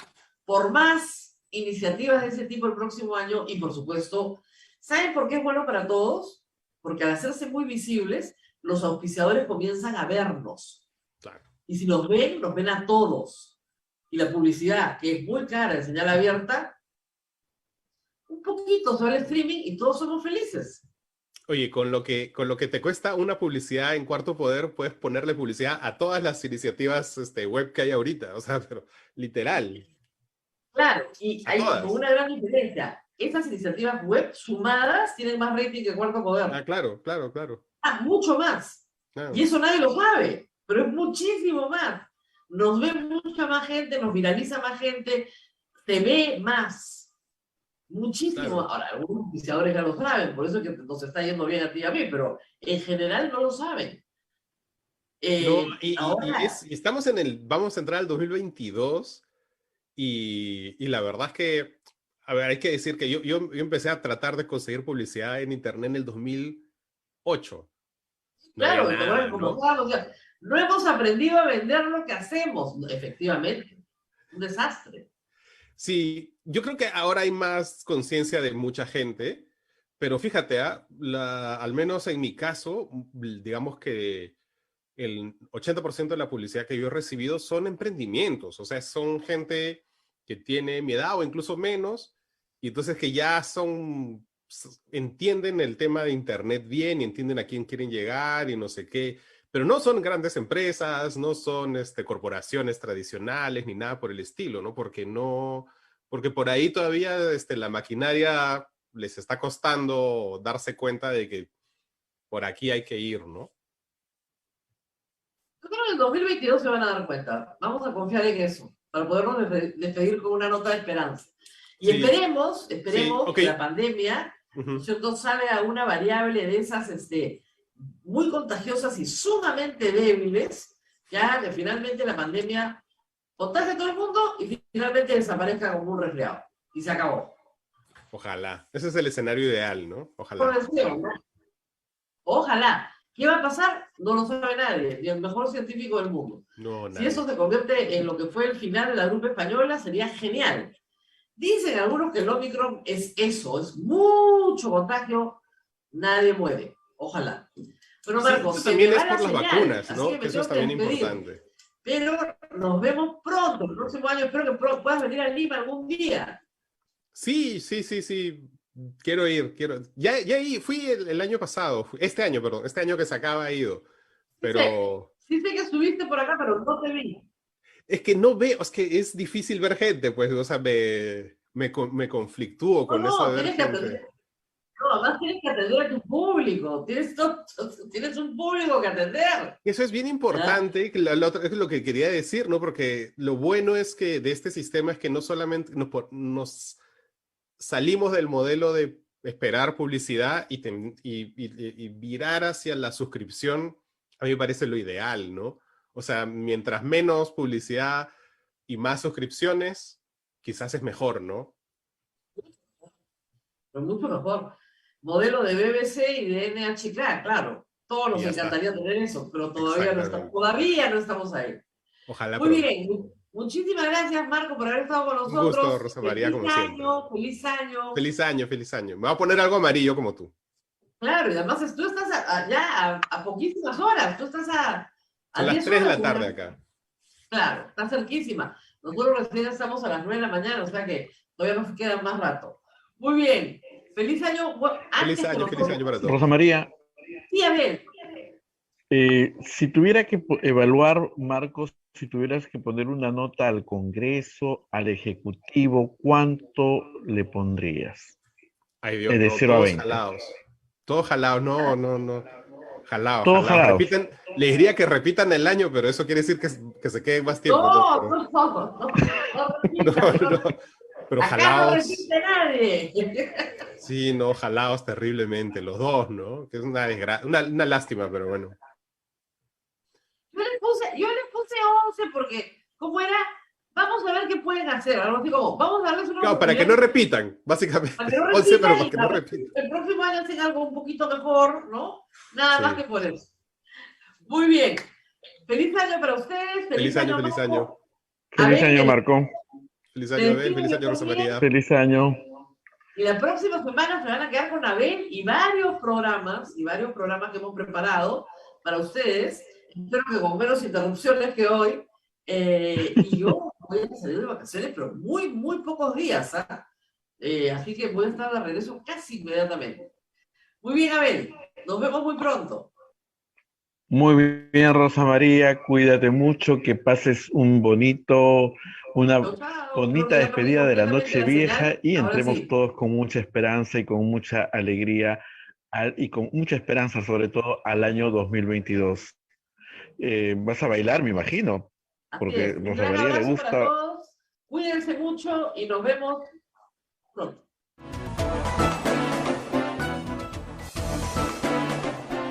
por más iniciativas de ese tipo el próximo año, y por supuesto, ¿saben por qué es bueno para todos? Porque al hacerse muy visibles, los auspiciadores comienzan a vernos. Claro. Y si nos ven a todos. Y la publicidad, que es muy cara en señal abierta, un poquito sobre el streaming y todos somos felices. Oye, con lo que te cuesta una publicidad en Cuarto Poder, puedes ponerle publicidad a todas las iniciativas web que hay ahorita, o sea, pero literal. Claro, y A hay todas. una gran diferencia. Esas iniciativas web sumadas tienen más rating que Cuarto Poder. Ah, claro. Mucho más. Claro. Y eso nadie lo sabe, pero es muchísimo más. Nos ve mucha más gente, nos viraliza más gente, te ve más. Muchísimo. Claro. Ahora, algunos auspiciadores ya lo saben, por eso es que nos está yendo bien a ti y a mí, pero en general no lo saben. No, Ahora, y estamos vamos a entrar al 2022 y la verdad es que, a ver, hay que decir que yo empecé a tratar de conseguir publicidad en internet en el 2008. No había claro, nada, ¿no? o sea, no hemos aprendido a vender lo que hacemos, efectivamente. Un desastre. Sí, yo creo que ahora hay más conciencia de mucha gente, pero fíjate, al menos en mi caso, digamos que el 80% de la publicidad que yo he recibido son emprendimientos, o sea, son gente que tiene mi edad o incluso menos, y entonces que ya entienden el tema de internet bien y entienden a quién quieren llegar y no sé qué, pero no son grandes empresas, no son corporaciones tradicionales ni nada por el estilo, ¿no? Porque por ahí todavía la maquinaria les está costando darse cuenta de que por aquí hay que ir, ¿no? Yo creo que en el 2022 se van a dar cuenta. Vamos a confiar en eso, para podernos despedir con una nota de esperanza. Y Sí. esperemos Sí, ok. que la pandemia, ¿no es cierto?, sale a una variable de esas muy contagiosas y sumamente débiles, ya que finalmente la pandemia contagie a todo el mundo y finalmente desaparezca como un resfriado. Y se acabó. Ojalá. Ese es el escenario ideal, ¿no? Por Ojalá. deseo, ¿no? Ojalá. ¿Qué va a pasar? No lo sabe nadie, ni el mejor científico del mundo. No, Si nadie. eso se convierte en lo que fue el final de la gripe española, sería genial. Dicen algunos que el Omicron es eso, es mucho contagio, nadie muere. Ojalá. Pero Marcos, eso también se me es va por la las señal, vacunas, así ¿no? que Que eso es tengo también despedir. importante. Pero nos vemos pronto, el próximo año. Espero que puedas venir a Lima algún día. Sí. Quiero ir. Ya fui el año pasado, este año que se acaba he ido. Pero Sí sé que estuviste por acá, pero no te vi. es que no veo, es que es difícil ver gente, pues, o sea, me conflictúo con eso de ver Tienes que gente. aprender. No, además tienes que atender a tu público. Tienes un público que atender. Eso es bien importante, que lo otro es lo que quería decir, ¿no? Porque lo bueno es que de este sistema es que no solamente nos salimos del modelo de esperar publicidad y virar hacia la suscripción, a mí me parece lo ideal, ¿no? O sea, mientras menos publicidad y más suscripciones, quizás es mejor, ¿no? Pero mucho mejor. Modelo de BBC y de NH, claro. Todos nos Y ya está. encantaría tener eso, pero todavía no Exactamente. estamos ahí. Ojalá Muy pronto. bien. Muchísimas gracias, Marco, por haber estado con Un nosotros. gusto, Rosa María, como siempre. Feliz año. Feliz año, feliz año. Me voy a poner algo amarillo como tú. Claro, y además tú estás ya a poquísimas horas. Tú estás a Son las 10 3 de la horas, tarde ¿no? acá. Claro, está cerquísima. Nosotros recién estamos a las 9 de la mañana, o sea que todavía nos queda más rato. Muy bien. Feliz año. Feliz año para todos. Rosa María, Sí, a ver. si tuviera que evaluar, Marcos, si tuvieras que poner una nota al Congreso, al Ejecutivo, ¿cuánto le pondrías? Ay, Dios, De no, 0 a todos 20. jalados. Todos jalados, no. Jalados, Todos jalados. Repiten, les diría que repitan el año, pero eso quiere decir que se queden más tiempo. No. No, pero Acá no jalados. resiste nadie. Sí, no, jalados terriblemente, los dos, ¿no? Que es una lástima, pero bueno. Yo le puse 11 porque, ¿cómo era? Vamos a ver qué pueden hacer. Algo así como, vamos a darles una Claro, para que no oportunidad. repitan, básicamente. Para que no 11, pero repitan para y que no repitan. el próximo año hacen algo un poquito mejor, ¿no? Nada Sí. más que por eso. Muy bien. Feliz año para ustedes. Feliz año, Marco. feliz año. Feliz A ver, año, Marco. Feliz año, Abel. Feliz año, Rosa María. Feliz año. Y la próxima semana se van a quedar con Abel y varios programas que hemos preparado para ustedes. Espero que con menos interrupciones que hoy. Y yo voy a salir de vacaciones, pero muy, muy pocos días. Así que voy a estar de regreso casi inmediatamente. Muy bien, Abel. Nos vemos muy pronto. Muy bien, Rosa María. Cuídate mucho, que pases una Chao, chao. bonita Creo que ya despedida de la perdí noche completamente la vieja señal. y Ahora entremos sí. todos con mucha esperanza y con mucha alegría y con mucha esperanza sobre todo al año 2022. Vas a bailar, me imagino, Así porque es. Un Rosa gran María le abrazo para gusta. todos. Cuídense mucho y nos vemos pronto.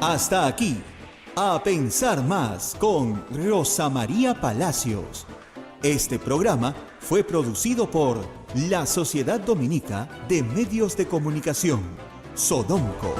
Hasta aquí, A Pensar Más con Rosa María Palacios. Este programa fue producido por la Sociedad Dominica de Medios de Comunicación, Sodomco.